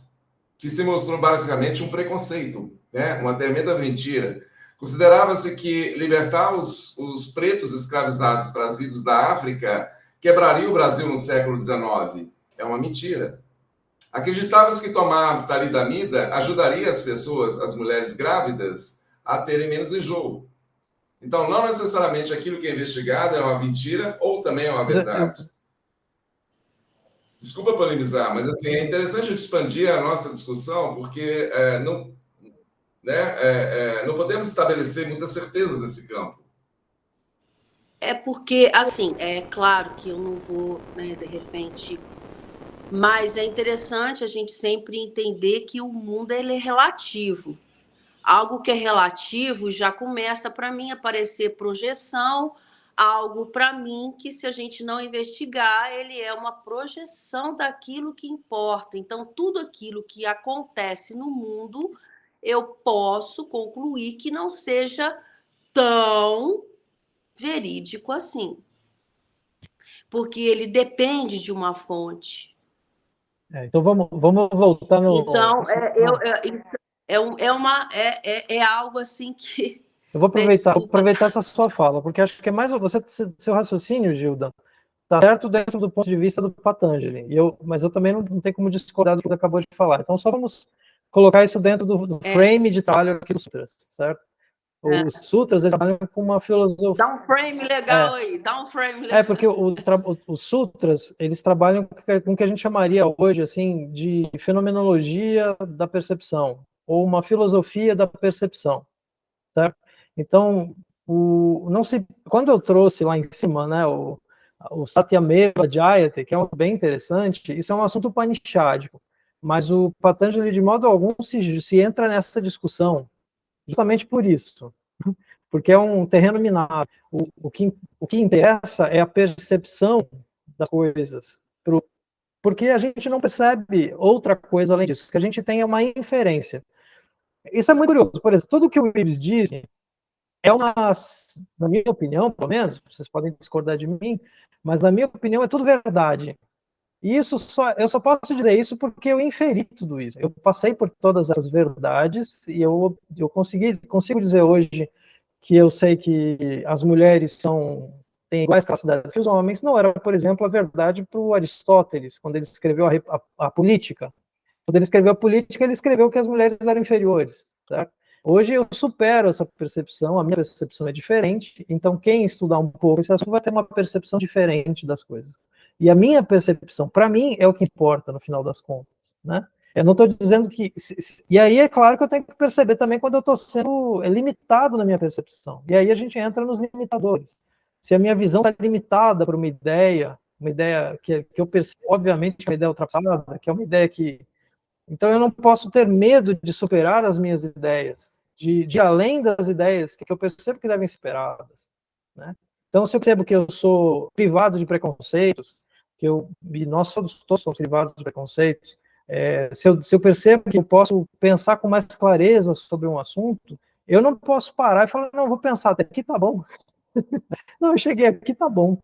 [SPEAKER 2] que se mostrou basicamente um preconceito, né? Uma tremenda mentira. Considerava-se que libertar os pretos escravizados trazidos da África quebraria o Brasil no século XIX. É uma mentira. Acreditava-se que tomar talidomida ajudaria as pessoas, as mulheres grávidas, a terem menos enjoo. Então, não necessariamente aquilo que é investigado é uma mentira ou também é uma verdade. Desculpa polemizar, mas assim, é interessante a gente expandir a nossa discussão, porque não podemos estabelecer muitas certezas nesse campo.
[SPEAKER 4] É porque, assim, é claro que eu não vou, né, de repente... Mas é interessante a gente sempre entender que o mundo ele é relativo. Algo que é relativo já começa, para mim, a aparecer projeção, algo para mim que, se a gente não investigar, ele é uma projeção daquilo que importa. Então, tudo aquilo que acontece no mundo, eu posso concluir que não seja tão verídico assim. Porque ele depende de uma fonte.
[SPEAKER 1] Então, vamos voltar no...
[SPEAKER 4] Então, é algo assim que...
[SPEAKER 1] Eu vou aproveitar essa sua fala, porque acho que é mais... Seu raciocínio, Gilda, está certo dentro do ponto de vista do Patanjali, mas eu também não tenho como discordar do que você acabou de falar. Então, só vamos colocar isso dentro do frame de trabalho aqui dos sutras, certo? Os sutras, eles trabalham com uma filosofia...
[SPEAKER 4] Dá um frame legal aí, dá um frame legal.
[SPEAKER 1] Porque os sutras, eles trabalham com o que a gente chamaria hoje, assim, de fenomenologia da percepção, ou uma filosofia da percepção, certo? Então, Quando eu trouxe lá em cima, né, o Satyameva Jayate, que é bem interessante, isso é um assunto upanishádico, mas o Patanjali, de modo algum, se entra nessa discussão, justamente por isso, porque é um terreno minado. O que interessa é a percepção das coisas, porque a gente não percebe outra coisa além disso, que a gente tem uma inferência. Isso é muito curioso. Por exemplo, tudo que o Ives disse na minha opinião, pelo menos, vocês podem discordar de mim, mas na minha opinião é tudo verdade. E eu só posso dizer isso porque eu inferi tudo isso. Eu passei por todas essas verdades e eu consigo dizer hoje que eu sei que as mulheres têm iguais capacidades que os homens. Não era, por exemplo, a verdade para o Aristóteles, quando ele escreveu a Política. Quando ele escreveu a Política, ele escreveu que as mulheres eram inferiores, certo? Hoje eu supero essa percepção, a minha percepção é diferente, então quem estudar um pouco esse assunto vai ter uma percepção diferente das coisas. E a minha percepção, para mim, é o que importa no final das contas, né? Eu não estou dizendo que... E aí é claro que eu tenho que perceber também quando eu estou sendo limitado na minha percepção. E aí a gente entra nos limitadores. Se a minha visão está limitada por uma ideia que eu percebo, obviamente, uma ideia ultrapassada, que é uma ideia que... Então eu não posso ter medo de superar as minhas ideias, de ir além das ideias que eu percebo que devem ser superadas, né? Então, se eu percebo que eu sou privado de preconceitos, e nós todos somos privados de preconceitos, se eu percebo que eu posso pensar com mais clareza sobre um assunto, eu não posso parar e falar, não, vou pensar, até aqui tá bom. Não, eu cheguei aqui, tá bom.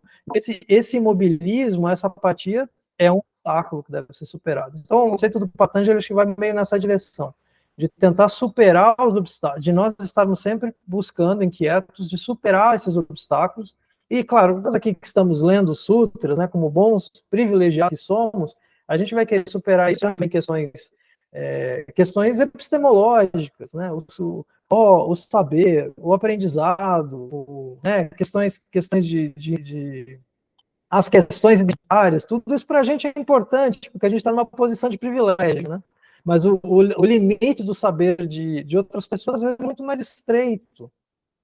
[SPEAKER 1] Esse imobilismo, essa apatia, é um obstáculo que deve ser superado. Então, o conceito do Patanjali acho que vai meio nessa direção, de tentar superar os obstáculos, de nós estarmos sempre buscando, inquietos, de superar esses obstáculos. E, claro, nós aqui que estamos lendo os sutras, né, como bons privilegiados que somos, a gente vai querer superar isso também, questões epistemológicas, né, o saber, o aprendizado, né, questões as questões identitárias, tudo isso para a gente é importante, porque a gente está numa posição de privilégio, né? Mas o limite do saber de outras pessoas às vezes é muito mais estreito,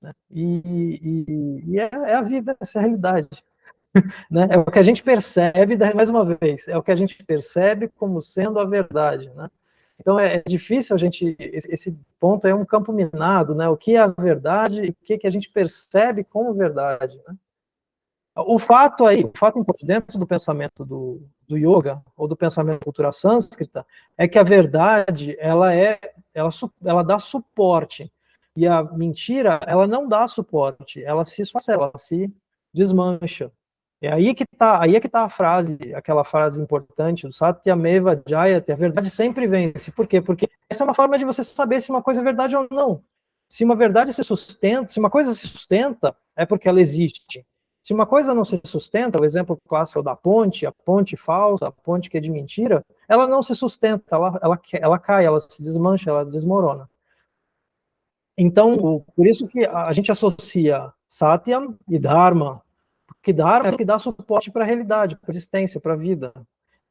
[SPEAKER 1] né? E é a vida, essa é a realidade, né? É o que a gente percebe, mais uma vez, é o que a gente percebe como sendo a verdade, né? Então é difícil esse ponto é um campo minado, né? O que é a verdade e o que a gente percebe como verdade, né? O fato importante dentro do pensamento do yoga, ou do pensamento da cultura sânscrita, é que a verdade, ela dá suporte, e a mentira, ela não dá suporte, ela se esfacela, ela se desmancha. É aí que tá aquela frase importante do Satyameva Jayate, a verdade sempre vence. Por quê? Porque essa é uma forma de você saber se uma coisa é verdade ou não. Se uma coisa se sustenta, é porque ela existe. Se uma coisa não se sustenta, o exemplo clássico da ponte, a ponte falsa, a ponte que é de mentira, ela não se sustenta, ela cai, ela se desmancha, ela desmorona. Então, por isso que a gente associa Satyam e Dharma, porque Dharma é o que dá suporte para a realidade, para a existência, para a vida.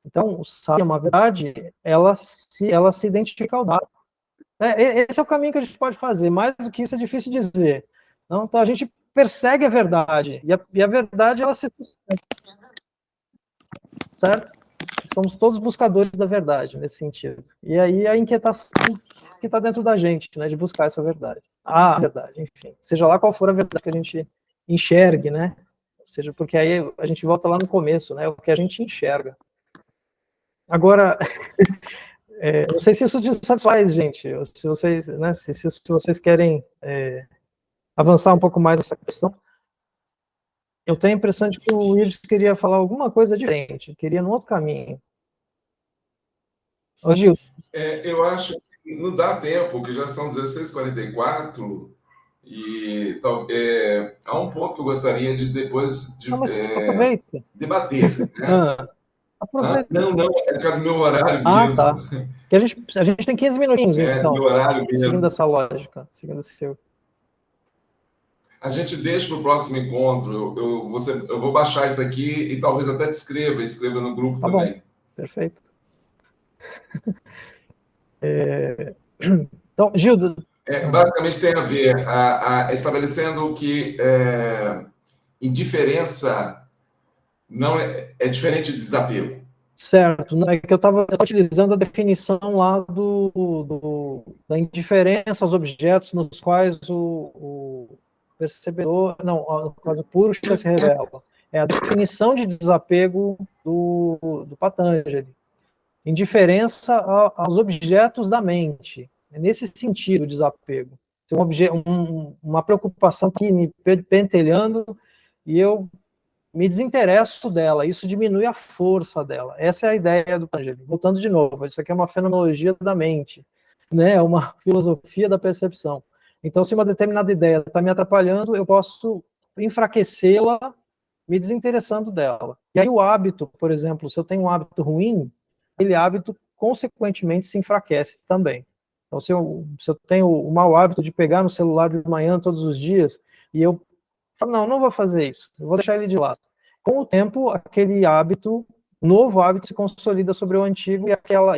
[SPEAKER 1] Então, o Satyam, a verdade, ela se identifica ao Dharma. Esse é o caminho que a gente pode fazer, mais do que isso é difícil dizer. Então, a gente persegue a verdade, e a verdade, ela se sustenta, certo? Somos todos buscadores da verdade, nesse sentido. E aí a inquietação que está dentro da gente, né, de buscar essa verdade. A verdade, enfim. Seja lá qual for a verdade que a gente enxergue, né? Ou seja, porque aí a gente volta lá no começo, né? O que a gente enxerga. Agora, não sei se isso te satisfaz, gente, se vocês, né, se vocês querem avançar um pouco mais nessa questão. Eu tenho a impressão de que o Ives queria falar alguma coisa diferente, queria num outro caminho. Ô, Gil.
[SPEAKER 2] Eu acho que não dá tempo, que já são 16h44, e há um ponto que eu gostaria de depois debater. Né?
[SPEAKER 1] Aproveita.
[SPEAKER 2] Não, é por causa do meu horário mesmo.
[SPEAKER 1] Tá. Que a gente tem 15 minutinhos, então.
[SPEAKER 2] Meu horário mesmo.
[SPEAKER 1] Seguindo essa lógica, seguindo o seu.
[SPEAKER 2] A gente deixa para o próximo encontro. Eu vou baixar isso aqui e talvez até te escreva no grupo também.
[SPEAKER 1] Bom. Perfeito. Então, Gil,
[SPEAKER 2] Basicamente tem a ver estabelecendo que indiferença não é diferente de desapego.
[SPEAKER 1] Certo, é que eu estava utilizando a definição lá da indiferença aos objetos nos quais o percebedor, não, no caso o Purusha se revela. É a definição de desapego do Patanjali. Indiferença aos objetos da mente. É nesse sentido o desapego. Uma preocupação que me pentelhando e eu me desinteresso dela, isso diminui a força dela. Essa é a ideia do Patanjali. Voltando de novo, isso aqui é uma fenomenologia da mente, né? Uma filosofia da percepção. Então, se uma determinada ideia está me atrapalhando, eu posso enfraquecê-la me desinteressando dela. E aí o hábito, por exemplo, se eu tenho um hábito ruim, aquele hábito, consequentemente, se enfraquece também. Então, se eu tenho o mau hábito de pegar no celular de manhã todos os dias, e eu falo, não vou fazer isso, eu vou deixar ele de lado. Com o tempo, aquele hábito, novo hábito se consolida sobre o antigo e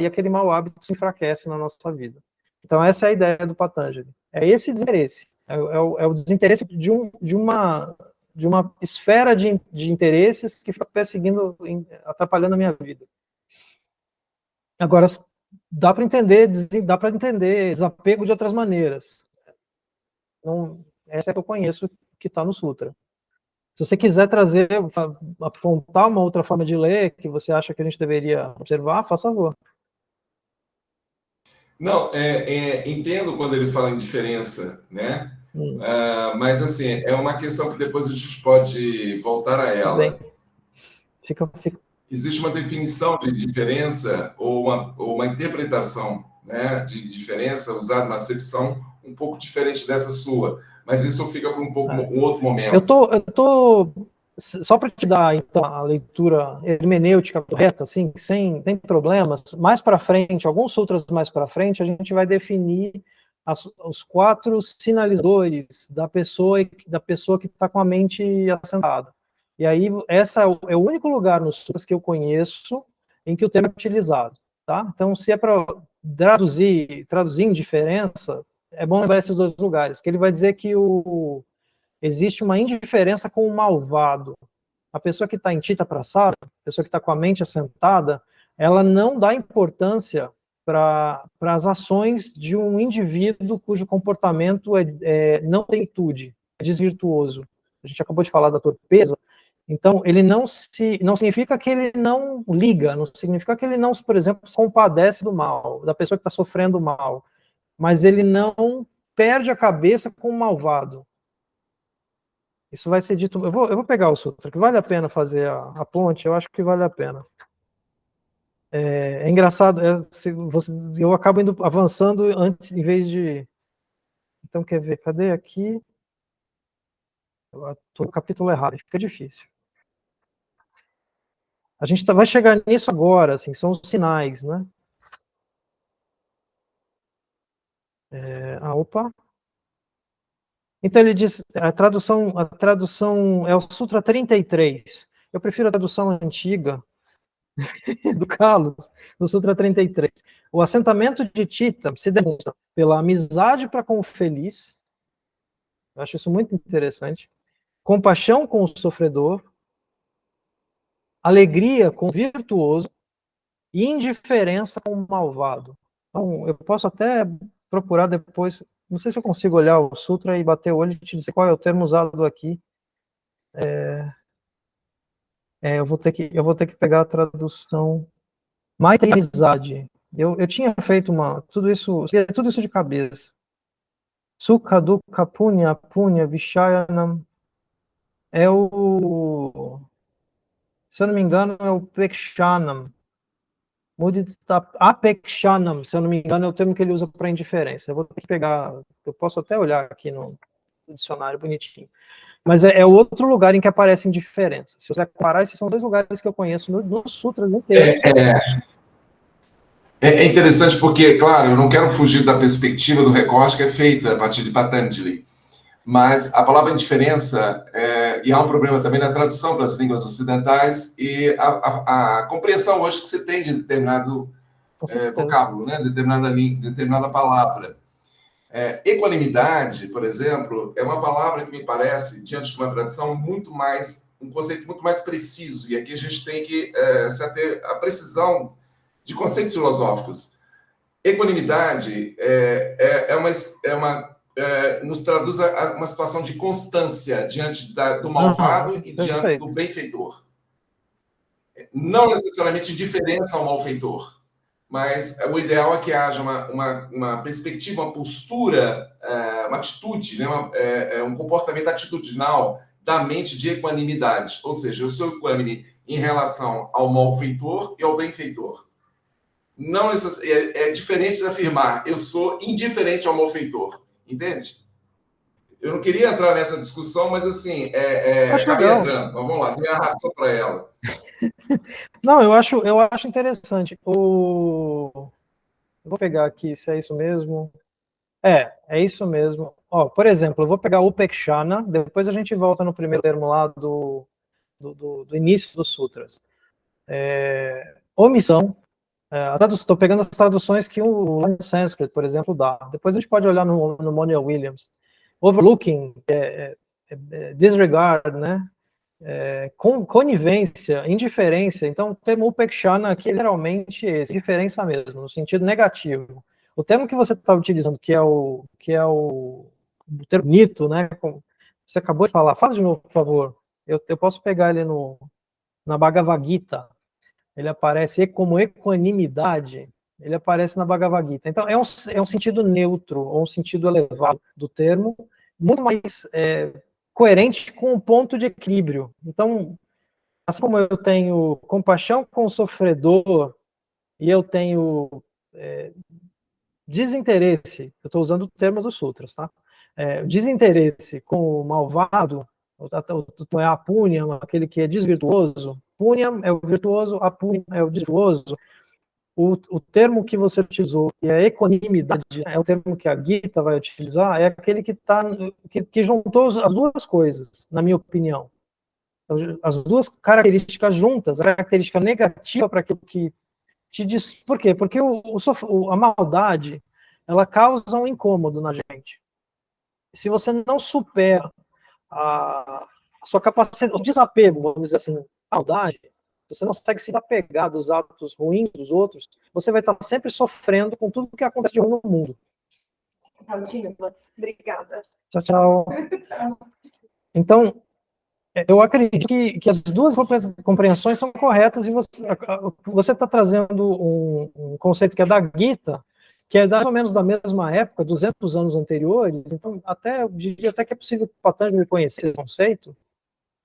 [SPEAKER 1] aquele mau hábito se enfraquece na nossa vida. Então, essa é a ideia do Patanjali. É esse desinteresse. É o desinteresse de uma esfera de interesses que fica perseguindo, atrapalhando a minha vida. Agora, dá para entender desapego de outras maneiras. Não, essa é que eu conheço que está no Sutra. Se você quiser apontar uma outra forma de ler que você acha que a gente deveria observar, faça favor.
[SPEAKER 2] Não, entendo quando ele fala em diferença, né? Mas, assim, é uma questão que depois a gente pode voltar a ela.
[SPEAKER 1] Bem.
[SPEAKER 2] Existe uma definição de diferença ou uma interpretação, né, de diferença usada na acepção um pouco diferente dessa sua. Mas isso fica para um outro momento.
[SPEAKER 1] Eu tô só para te dar então a leitura hermenêutica correta, assim, sem problemas. Mais para frente, alguns sutras mais para frente, a gente vai definir os 4 sinalizadores da pessoa que está com a mente assentada. E aí, essa é o único lugar nos sutras que eu conheço em que o termo é utilizado, tá? Então, se é para traduzir indiferença, é bom lembrar esses 2 lugares, que ele vai dizer que existe uma indiferença com o malvado. A pessoa que está em Chitta Prasada, a pessoa que está com a mente assentada, ela não dá importância para as ações de um indivíduo cujo comportamento não tem virtude, é desvirtuoso. A gente acabou de falar da torpeza. Então, ele não significa que ele não liga, não significa que ele não, por exemplo, se compadece do mal, da pessoa que está sofrendo mal, mas ele não perde a cabeça com o malvado. Isso vai ser dito... Eu vou pegar o sutra, que vale a pena fazer a ponte, eu acho que vale a pena. É engraçado, eu acabo avançando antes, em vez de... Então, quer ver, cadê aqui? Eu estou no capítulo errado, fica difícil. A gente vai chegar nisso agora, assim, são os sinais, né? Opa. Então ele diz, a tradução é o Sutra 33. Eu prefiro a tradução antiga do Carlos, do Sutra 33. O assentamento de Chitta se demonstra pela amizade para com o feliz, eu acho isso muito interessante, compaixão com o sofredor, alegria com o virtuoso e indiferença com o malvado. Então, eu posso até procurar depois, não sei se eu consigo olhar o sutra e bater o olho e te dizer qual é o termo usado aqui. Eu vou ter que pegar a tradução. Maitri e amizade. Eu tinha feito tudo isso de cabeça. Sukha, dukkha, punya, vishayanam. Se eu não me engano, é o pekshanam. Mudita apekshanam, se eu não me engano, é o termo que ele usa para indiferença. Eu vou ter que pegar, eu posso até olhar aqui no dicionário bonitinho. Mas é o outro lugar em que aparece indiferença. Se você comparar, esses são 2 lugares que eu conheço nos sutras inteiros.
[SPEAKER 2] É interessante porque, claro, eu não quero fugir da perspectiva do recorte que é feita a partir de Patanjali, mas a palavra indiferença, e há um problema também na tradução para as línguas ocidentais e a compreensão hoje que você tem de determinado vocábulo, né? determinada palavra. Equanimidade, por exemplo, é uma palavra que me parece, diante de uma tradição, um conceito muito mais preciso. E aqui a gente tem que se ater à precisão de conceitos filosóficos. Equanimidade nos traduz a uma situação de constância diante do malvado e diante do benfeitor. Não necessariamente indiferença ao malfeitor, mas o ideal é que haja uma perspectiva, uma postura, uma atitude, né? Um comportamento atitudinal da mente de equanimidade. Ou seja, eu sou equânime em relação ao malfeitor e ao benfeitor. Não é diferente de afirmar eu sou indiferente ao malfeitor. Entende? Eu não queria entrar nessa discussão, mas assim, acabei entrando. Mas vamos lá, você me arrastou para ela.
[SPEAKER 1] Não, eu acho interessante. Eu vou pegar aqui se é isso mesmo. É isso mesmo. Ó, por exemplo, eu vou pegar o Upekshana, depois a gente volta no primeiro termo lá do início dos sutras. Omissão. Estou pegando as traduções que o Sanskrit, por exemplo, dá. Depois a gente pode olhar no Monier Williams. Overlooking, disregard, né? Conivência, indiferença. Então, o termo Upekshana aqui é literalmente esse, diferença mesmo, no sentido negativo. O termo que você está utilizando, que é o termo nito, né? Você acabou de falar. Fala de novo, por favor. Eu posso pegar ele na Bhagavad Gita. Ele aparece como equanimidade, ele aparece na Bhagavad Gita. Então, é um sentido neutro, ou um sentido elevado do termo, muito mais coerente com um ponto de equilíbrio. Então, assim como eu tenho compaixão com o sofredor, e eu tenho desinteresse, eu estou usando o termo dos sutras, tá? Desinteresse com o malvado, é a Punya, aquele que é desvirtuoso. Punya é o virtuoso, a Punya é o desvirtuoso. O termo que você utilizou, que é equanimidade, é o termo que a Gita vai utilizar, é aquele que juntou as duas coisas, na minha opinião. As duas características juntas, a característica negativa para aquilo que te diz. Por quê? Porque a maldade, ela causa um incômodo na gente. Se você não supera a sua capacidade, o desapego, vamos dizer assim, a maldade, você não consegue se apegar dos atos ruins dos outros, você vai estar sempre sofrendo com tudo que acontece de ruim no mundo.
[SPEAKER 3] Obrigada.
[SPEAKER 1] Tchau. Então, eu acredito que as duas compreensões são corretas e você está trazendo um conceito que é da Gita, que é mais ou menos da mesma época, 200 anos anteriores, então eu diria até que é possível que o Patanjali conhecer esse conceito,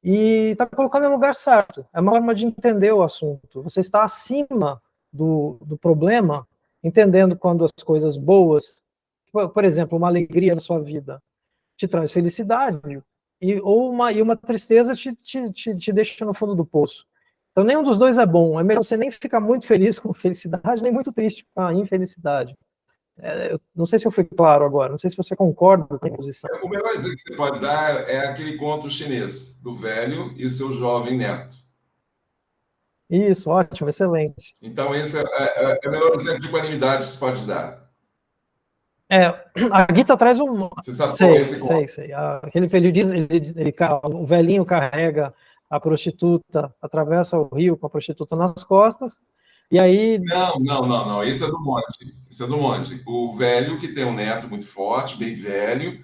[SPEAKER 1] e está colocando no lugar certo. É uma forma de entender o assunto. Você está acima do problema, entendendo quando as coisas boas, por exemplo, uma alegria na sua vida te traz felicidade, e uma tristeza te deixa no fundo do poço. Então, nenhum dos dois é bom. É melhor você nem ficar muito feliz com felicidade, nem muito triste com a infelicidade. Não sei se eu fui claro agora, não sei se você concorda com a posição.
[SPEAKER 2] O melhor exemplo que você pode dar é aquele conto chinês, do velho e seu jovem neto.
[SPEAKER 1] Isso, ótimo, excelente.
[SPEAKER 2] Então, esse é o melhor exemplo de equanimidade que você pode dar.
[SPEAKER 1] A Gita traz um...
[SPEAKER 2] Você sabe qual é esse conto?
[SPEAKER 1] Sei. Ele diz, o velhinho carrega a prostituta, atravessa o rio com a prostituta nas costas, e aí...
[SPEAKER 2] Não. Esse é do monge. O velho que tem um neto muito forte, bem velho.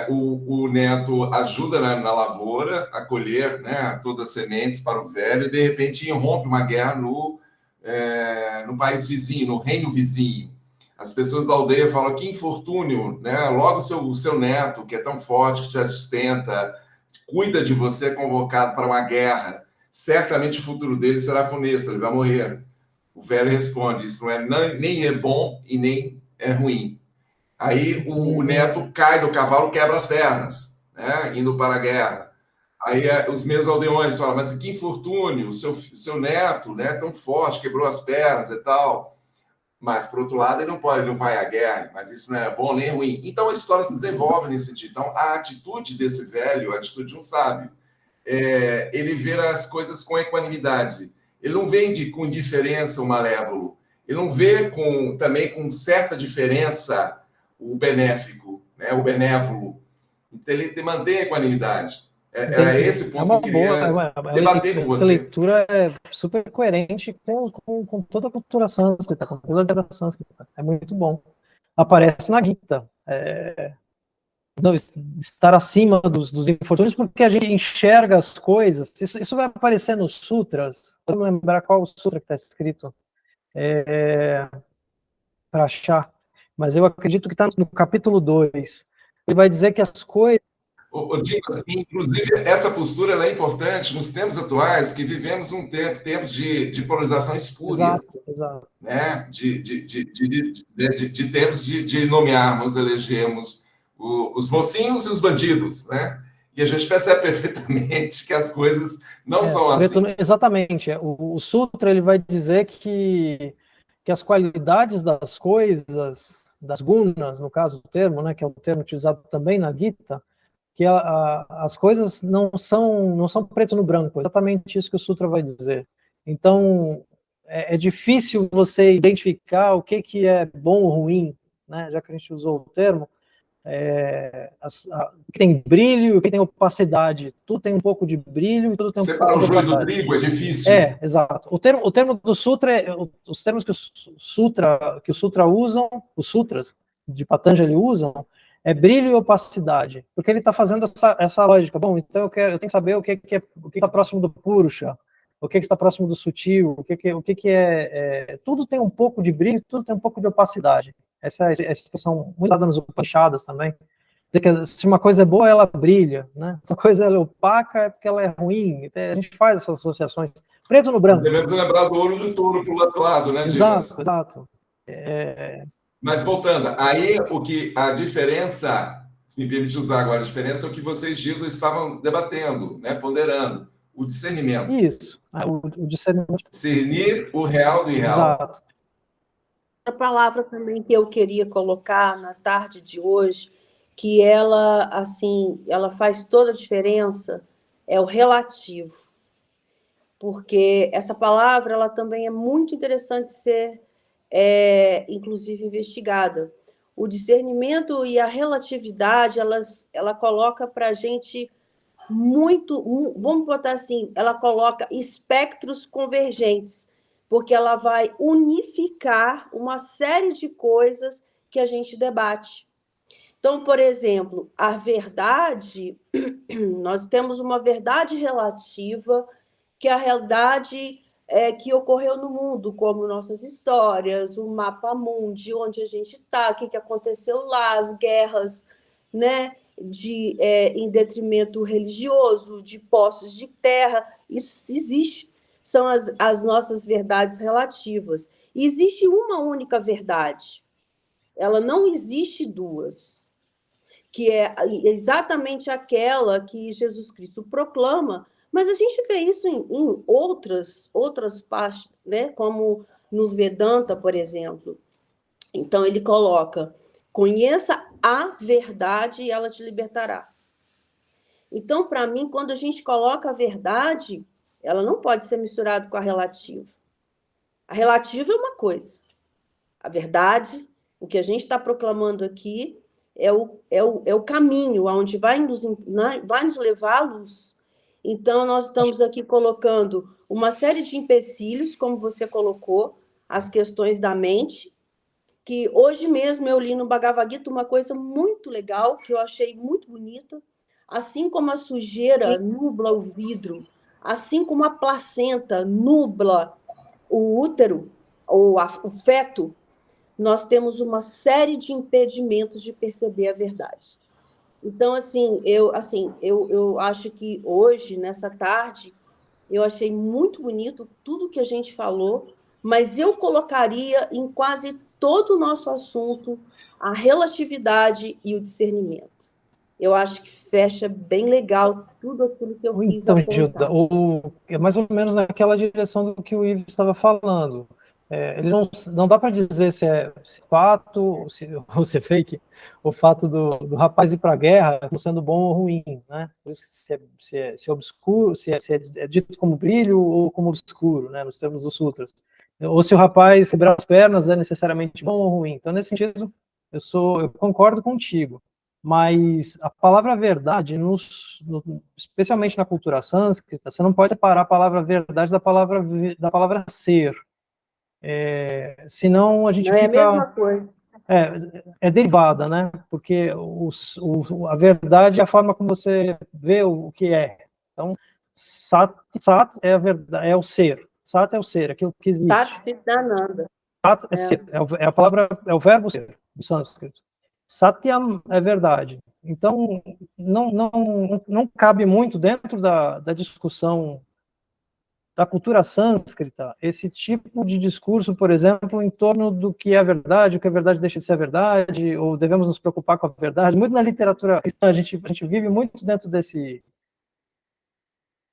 [SPEAKER 2] O neto ajuda na lavoura a colher, né, todas as sementes para o velho, e de repente irrompe uma guerra no país vizinho, no reino vizinho. As pessoas da aldeia falam: que infortúnio, né? Logo o seu neto, que é tão forte, que te sustenta, cuida de você, é convocado para uma guerra. Certamente o futuro dele será funesto, ele vai morrer. O velho responde: isso nem é bom e nem é ruim. Aí o neto cai do cavalo, quebra as pernas, né, indo para a guerra. Aí os meus aldeões falam: mas que infortúnio, o seu neto, né, tão forte, quebrou as pernas e tal. Mas, por outro lado, ele não vai à guerra, mas isso não é bom nem ruim. Então, a história se desenvolve nesse sentido. Então, a atitude desse velho, a atitude de um sábio, ele vê as coisas com equanimidade. Ele não vê com indiferença o malévolo. Ele não vê também com certa diferença o benéfico, né? O benévolo. Então, ele mantém a equanimidade. Era esse ponto que eu queria debater com você.
[SPEAKER 1] Essa leitura é super coerente com toda a cultura sânscrita, com toda a literatura sânscrita. É muito bom. Aparece na Gita. Não, estar acima dos infortúnios, porque a gente enxerga as coisas. Isso vai aparecer nos sutras. Eu não lembrar qual o sutra que está escrito para achar, mas eu acredito que está no capítulo 2. Ele vai dizer que as coisas...
[SPEAKER 2] Dimas, inclusive, essa postura ela é importante nos tempos atuais, porque vivemos tempos de polarização espúria.
[SPEAKER 1] Exato.
[SPEAKER 2] Né? De tempos de nomearmos, elegermos os mocinhos e os bandidos, né? E a gente percebe perfeitamente que as coisas não são assim.
[SPEAKER 1] Exatamente. O Sutra ele vai dizer que as qualidades das coisas, das gunas, no caso do termo, né, que é um termo utilizado também na Gita, que as coisas não são preto no branco, é exatamente isso que o Sutra vai dizer. Então, é difícil você identificar o que é bom ou ruim, né, já que a gente usou o termo, o que tem brilho e o que tem opacidade. Tudo tem um pouco de brilho e tudo tem um pouco de opacidade.
[SPEAKER 2] Separar o joio do trigo é difícil.
[SPEAKER 1] Exato. O termo do Sutra, os termos que o Sutra usam, os sutras de Patanjali usam, é brilho e opacidade, porque ele está fazendo essa lógica. Bom, então eu tenho que saber o que está próximo do Purusha, o que está próximo do sutil, o que é... Tudo tem um pouco de brilho, tudo tem um pouco de opacidade. Essa é a expressão muito dada nas Upanishadas também. Se uma coisa é boa, ela brilha, né? Se uma coisa é opaca, é porque ela é ruim. A gente faz essas associações. Preto no branco.
[SPEAKER 2] Devemos lembrar do olho do touro para o outro lado, né, Dimas?
[SPEAKER 1] Exato.
[SPEAKER 2] Mas voltando, aí a diferença, me permite usar agora a diferença, é o que vocês, Gildo, estavam debatendo, né, ponderando, o discernimento.
[SPEAKER 1] Isso, o discernimento.
[SPEAKER 2] Discernir o real do irreal.
[SPEAKER 1] Exato.
[SPEAKER 4] A palavra também que eu queria colocar na tarde de hoje, que ela, assim, ela faz toda a diferença, é o relativo. Porque essa palavra, ela também é muito interessante ser inclusive investigada. O discernimento e a relatividade, ela coloca para a gente vamos botar assim, ela coloca espectros convergentes, porque ela vai unificar uma série de coisas que a gente debate. Então, por exemplo, a verdade, nós temos uma verdade relativa, que é a realidade que ocorreu no mundo, como nossas histórias, o mapa mundi, onde a gente está, o que aconteceu lá, as guerras, né, em detrimento religioso, de posses de terra, isso existe, são as nossas verdades relativas. E existe uma única verdade, ela não existe duas, que é exatamente aquela que Jesus Cristo proclama. Mas a gente vê isso em outras partes, né? Como no Vedanta, por exemplo. Então, ele coloca, conheça a verdade e ela te libertará. Então, para mim, quando a gente coloca a verdade, ela não pode ser misturada com a relativa. A relativa é uma coisa. A verdade, o que a gente está proclamando aqui, é o caminho aonde vai nos levar à luz. Então, nós estamos aqui colocando uma série de empecilhos, como você colocou, as questões da mente, que hoje mesmo eu li no Bhagavad Gita uma coisa muito legal, que eu achei muito bonita. Assim como a sujeira nubla o vidro, assim como a placenta nubla o útero, ou o feto, nós temos uma série de impedimentos de perceber a verdade. Então, eu acho que hoje, nessa tarde, eu achei muito bonito tudo que a gente falou, mas eu colocaria em quase todo o nosso assunto a relatividade e o discernimento. Eu acho que fecha bem legal tudo aquilo que eu quis apontar.
[SPEAKER 1] Gilda, é mais ou menos naquela direção do que o Ivo estava falando. Ele não dá para dizer se é fato ou se é fake, o fato do rapaz ir para a guerra como sendo bom ou ruim, né? Se é obscuro, se é dito como brilho ou como obscuro, né? Nos termos dos sutras. Ou se o rapaz quebrar as pernas é necessariamente bom ou ruim. Então, nesse sentido, eu concordo contigo, mas a palavra verdade, especialmente na cultura sânscrita, você não pode separar a palavra verdade da palavra ser. Senão a gente
[SPEAKER 4] Não é a
[SPEAKER 1] fica...
[SPEAKER 4] mesma coisa.
[SPEAKER 1] É derivada, né? Porque a verdade é a forma como você vê o que é. Então, sat é a verdade, é o ser. Sat é o ser, aquilo que existe.
[SPEAKER 4] Satchidananda.
[SPEAKER 1] Sat é ser, é a palavra, é o verbo ser, no sânscrito. Satyam é verdade. Então, não cabe muito dentro da discussão da cultura sânscrita esse tipo de discurso, por exemplo, em torno do que é verdade, o que é verdade deixa de ser verdade, ou devemos nos preocupar com a verdade. Muito na literatura cristã, a gente vive muito dentro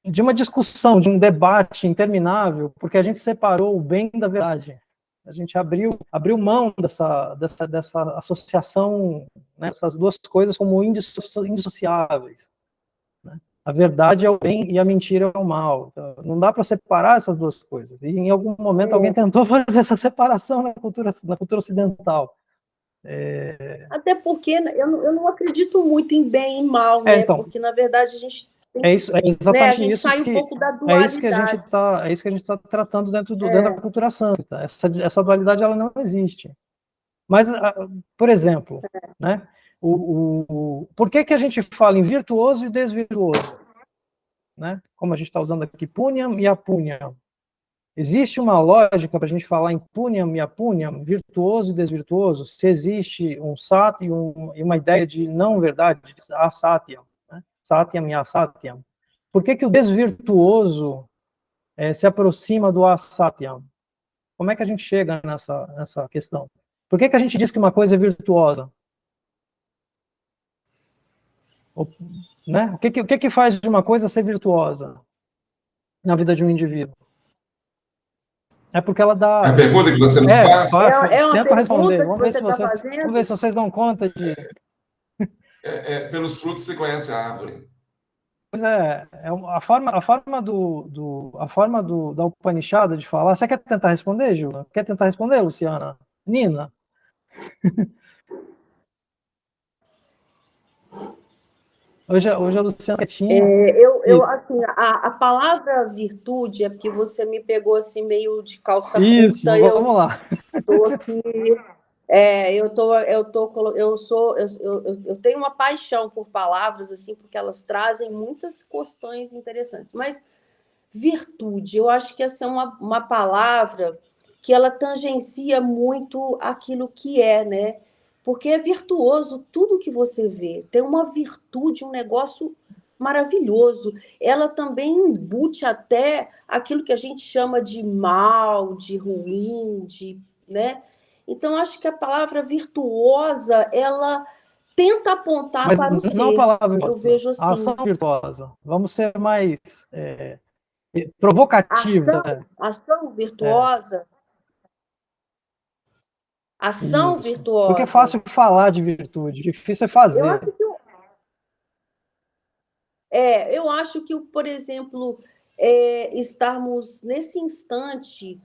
[SPEAKER 1] de uma discussão, de um debate interminável, porque a gente separou o bem da verdade. A gente abriu mão dessa associação, né, essas duas coisas como indissociáveis. A verdade é o bem e a mentira é o mal. Então, não dá para separar essas duas coisas. E em algum momento alguém tentou fazer essa separação na cultura ocidental.
[SPEAKER 4] Até porque eu não acredito muito em bem e mal, né?
[SPEAKER 1] Então,
[SPEAKER 4] porque, na verdade, a gente
[SPEAKER 1] exatamente
[SPEAKER 4] né? A gente
[SPEAKER 1] isso
[SPEAKER 4] sai um pouco da dualidade.
[SPEAKER 1] É isso que a gente está tratando dentro da cultura sânscrita. Essa dualidade ela não existe. Mas, por exemplo, né? Por que a gente fala em virtuoso e desvirtuoso? Né? Como a gente está usando aqui punyam e apunyam. Existe uma lógica para a gente falar em punyam e apunyam, virtuoso e desvirtuoso, se existe um sat e uma ideia de não verdade, de asatyam, né? Satyam e asatyam. Por que o desvirtuoso se aproxima do asatyam? Como é que a gente chega nessa questão? Por que a gente diz que uma coisa é virtuosa? Né? O que faz de uma coisa ser virtuosa na vida de um indivíduo? É porque ela dá...
[SPEAKER 2] A pergunta que você nos faz?
[SPEAKER 4] É uma
[SPEAKER 1] tenta
[SPEAKER 4] pergunta
[SPEAKER 1] responder.
[SPEAKER 4] que você está fazendo?
[SPEAKER 1] Vamos ver se vocês dão conta de...
[SPEAKER 2] Pelos frutos você conhece a árvore.
[SPEAKER 1] Pois a forma da Upanishad de falar... Você quer tentar responder, Gil? Quer tentar responder, Luciana? Nina? Hoje a Luciana tinha...
[SPEAKER 4] Assim, a palavra virtude é porque você me pegou assim meio de calça
[SPEAKER 1] Isso,
[SPEAKER 4] curta.
[SPEAKER 1] vamos lá.
[SPEAKER 4] Estou aqui... eu tenho uma paixão por palavras, assim, porque elas trazem muitas questões interessantes. Mas virtude, eu acho que essa é uma palavra que ela tangencia muito aquilo que é, né? Porque é virtuoso tudo que você vê. Tem uma virtude, um negócio maravilhoso. Ela também embute até aquilo que a gente chama de mal, de ruim, né? Então, acho que a palavra virtuosa, ela tenta apontar para o ser.
[SPEAKER 1] Não a palavra
[SPEAKER 4] virtuosa, eu vejo assim.
[SPEAKER 1] A ação virtuosa. Vamos ser mais provocativos.
[SPEAKER 4] Ação virtuosa. Ação
[SPEAKER 1] Isso.
[SPEAKER 4] virtuosa.
[SPEAKER 1] Porque é fácil falar de virtude, difícil é fazer.
[SPEAKER 4] Eu acho que, por exemplo, estarmos nesse instante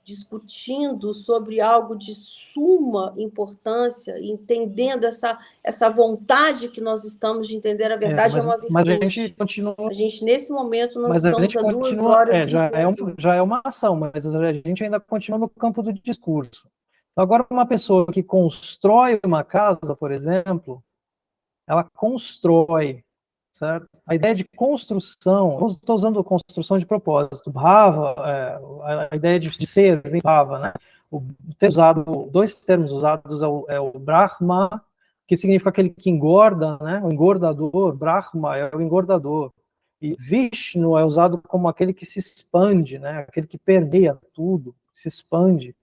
[SPEAKER 4] discutindo sobre algo de suma importância, entendendo essa vontade que nós estamos de entender a verdade, é uma virtude.
[SPEAKER 1] Mas a gente continua...
[SPEAKER 4] A gente, nesse momento, nós estamos a 2 horas...
[SPEAKER 1] Já é uma ação, mas a gente ainda continua no campo do discurso. Agora, uma pessoa que constrói uma casa, por exemplo, ela constrói, certo? A ideia de construção, eu estou usando construção de propósito, Bhava, a ideia de ser, vem Bhava, né? Dois termos usados é o Brahma, que significa aquele que engorda, né? O engordador, Brahma é o engordador. E Vishnu é usado como aquele que se expande, né? Aquele que permeia tudo, se expande.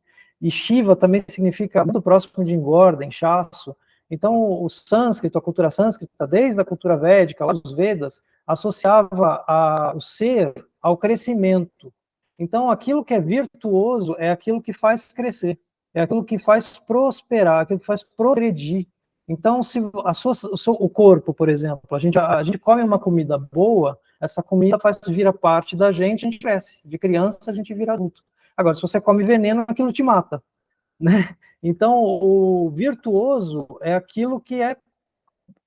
[SPEAKER 1] E Shiva também significa muito próximo de engorda, inchaço. Então, o sânscrito, a cultura sânscrita, desde a cultura védica, lá dos Vedas, associava o ser ao crescimento. Então, aquilo que é virtuoso é aquilo que faz crescer, é aquilo que faz prosperar, aquilo que faz progredir. Então, se o corpo, por exemplo, a gente come uma comida boa, essa comida vira parte da gente, a gente cresce. De criança, a gente vira adulto. Agora, se você come veneno, aquilo te mata. né? Então, o virtuoso é aquilo que é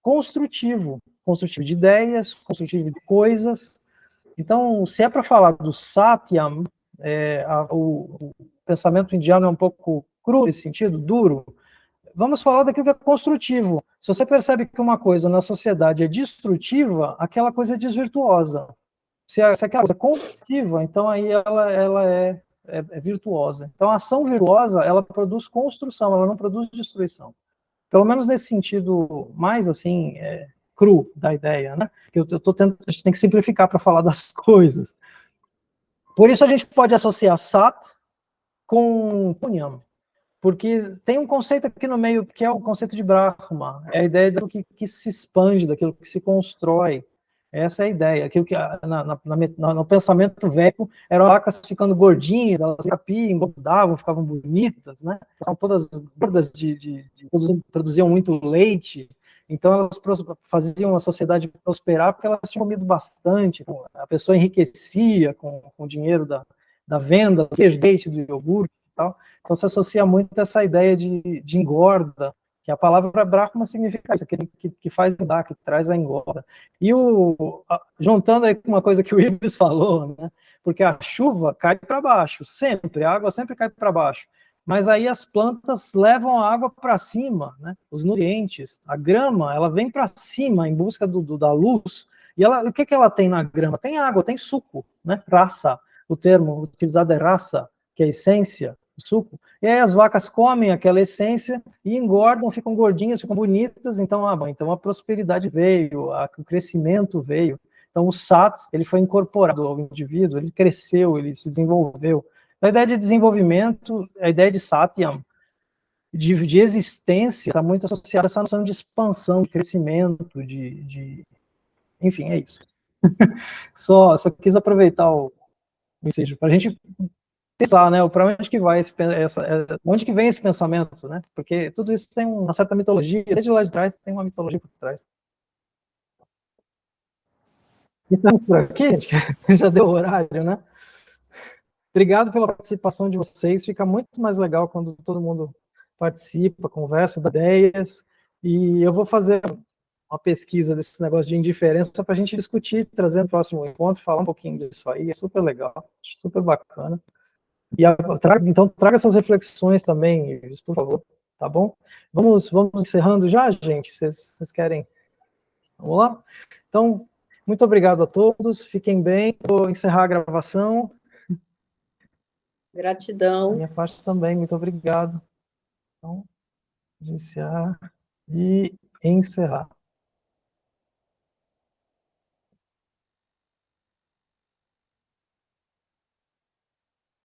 [SPEAKER 1] construtivo de ideias, construtivo de coisas. Então, se é para falar do Satyam, o pensamento indiano é um pouco cru nesse sentido, duro. Vamos falar daquilo que é construtivo. Se você percebe que uma coisa na sociedade é destrutiva, aquela coisa é desvirtuosa. Se aquela coisa é construtiva, então aí ela é virtuosa. Então, a ação virtuosa, ela produz construção, ela não produz destruição. Pelo menos nesse sentido mais, assim, cru da ideia, né? Que a gente tem que simplificar para falar das coisas. Por isso a gente pode associar Sat com Punyam, porque tem um conceito aqui no meio que é o conceito de Brahma, é a ideia daquilo que se expande, daquilo que se constrói. Essa é a ideia. Aquilo que no pensamento velho eram vacas ficando gordinhas, elas capiam, engordavam, ficavam bonitas, né? São todas gordas produziam muito leite. Então elas faziam a sociedade prosperar porque elas tinham comido bastante. A pessoa enriquecia com o dinheiro da venda do leite, do iogurte e tal. Então se associa muito a essa ideia de engorda, que a palavra Brahma significa isso, aquele que faz engordar, que traz a engorda. E juntando aí com uma coisa que o Ives falou, né? Porque a chuva cai para baixo, sempre, a água sempre cai para baixo. Mas aí as plantas levam a água para cima, né? Os nutrientes, a grama, ela vem para cima em busca da luz. E o que ela tem na grama? Tem água, tem suco, né? Raça, o termo utilizado é raça, que é a essência, o suco. E aí as vacas comem aquela essência e engordam, ficam gordinhas, ficam bonitas. Então, então a prosperidade veio, o crescimento veio. Então o Sat, ele foi incorporado ao indivíduo, ele cresceu, ele se desenvolveu. A ideia de desenvolvimento, a ideia de Satyam, de existência, está muito associada a essa noção de expansão, de crescimento, enfim, é isso. Só quis aproveitar o ensejo para a gente pensar, né, para onde que vai onde que vem esse pensamento, né? Porque tudo isso tem uma certa mitologia, desde lá de trás tem uma mitologia por trás. Então, por aqui, já deu o horário, né? Obrigado pela participação de vocês. Fica muito mais legal quando todo mundo participa, conversa, dá ideias. E eu vou fazer uma pesquisa desse negócio de indiferença para a gente discutir, trazer no próximo encontro, falar um pouquinho disso aí. É super legal, super bacana. E então traga suas reflexões também, por favor, tá bom? Vamos encerrando já, gente? Vocês querem? Vamos lá? Então, muito obrigado a todos. Fiquem bem. Vou encerrar a gravação.
[SPEAKER 4] Gratidão.
[SPEAKER 1] Da minha parte também, muito obrigado. Então, iniciar e encerrar.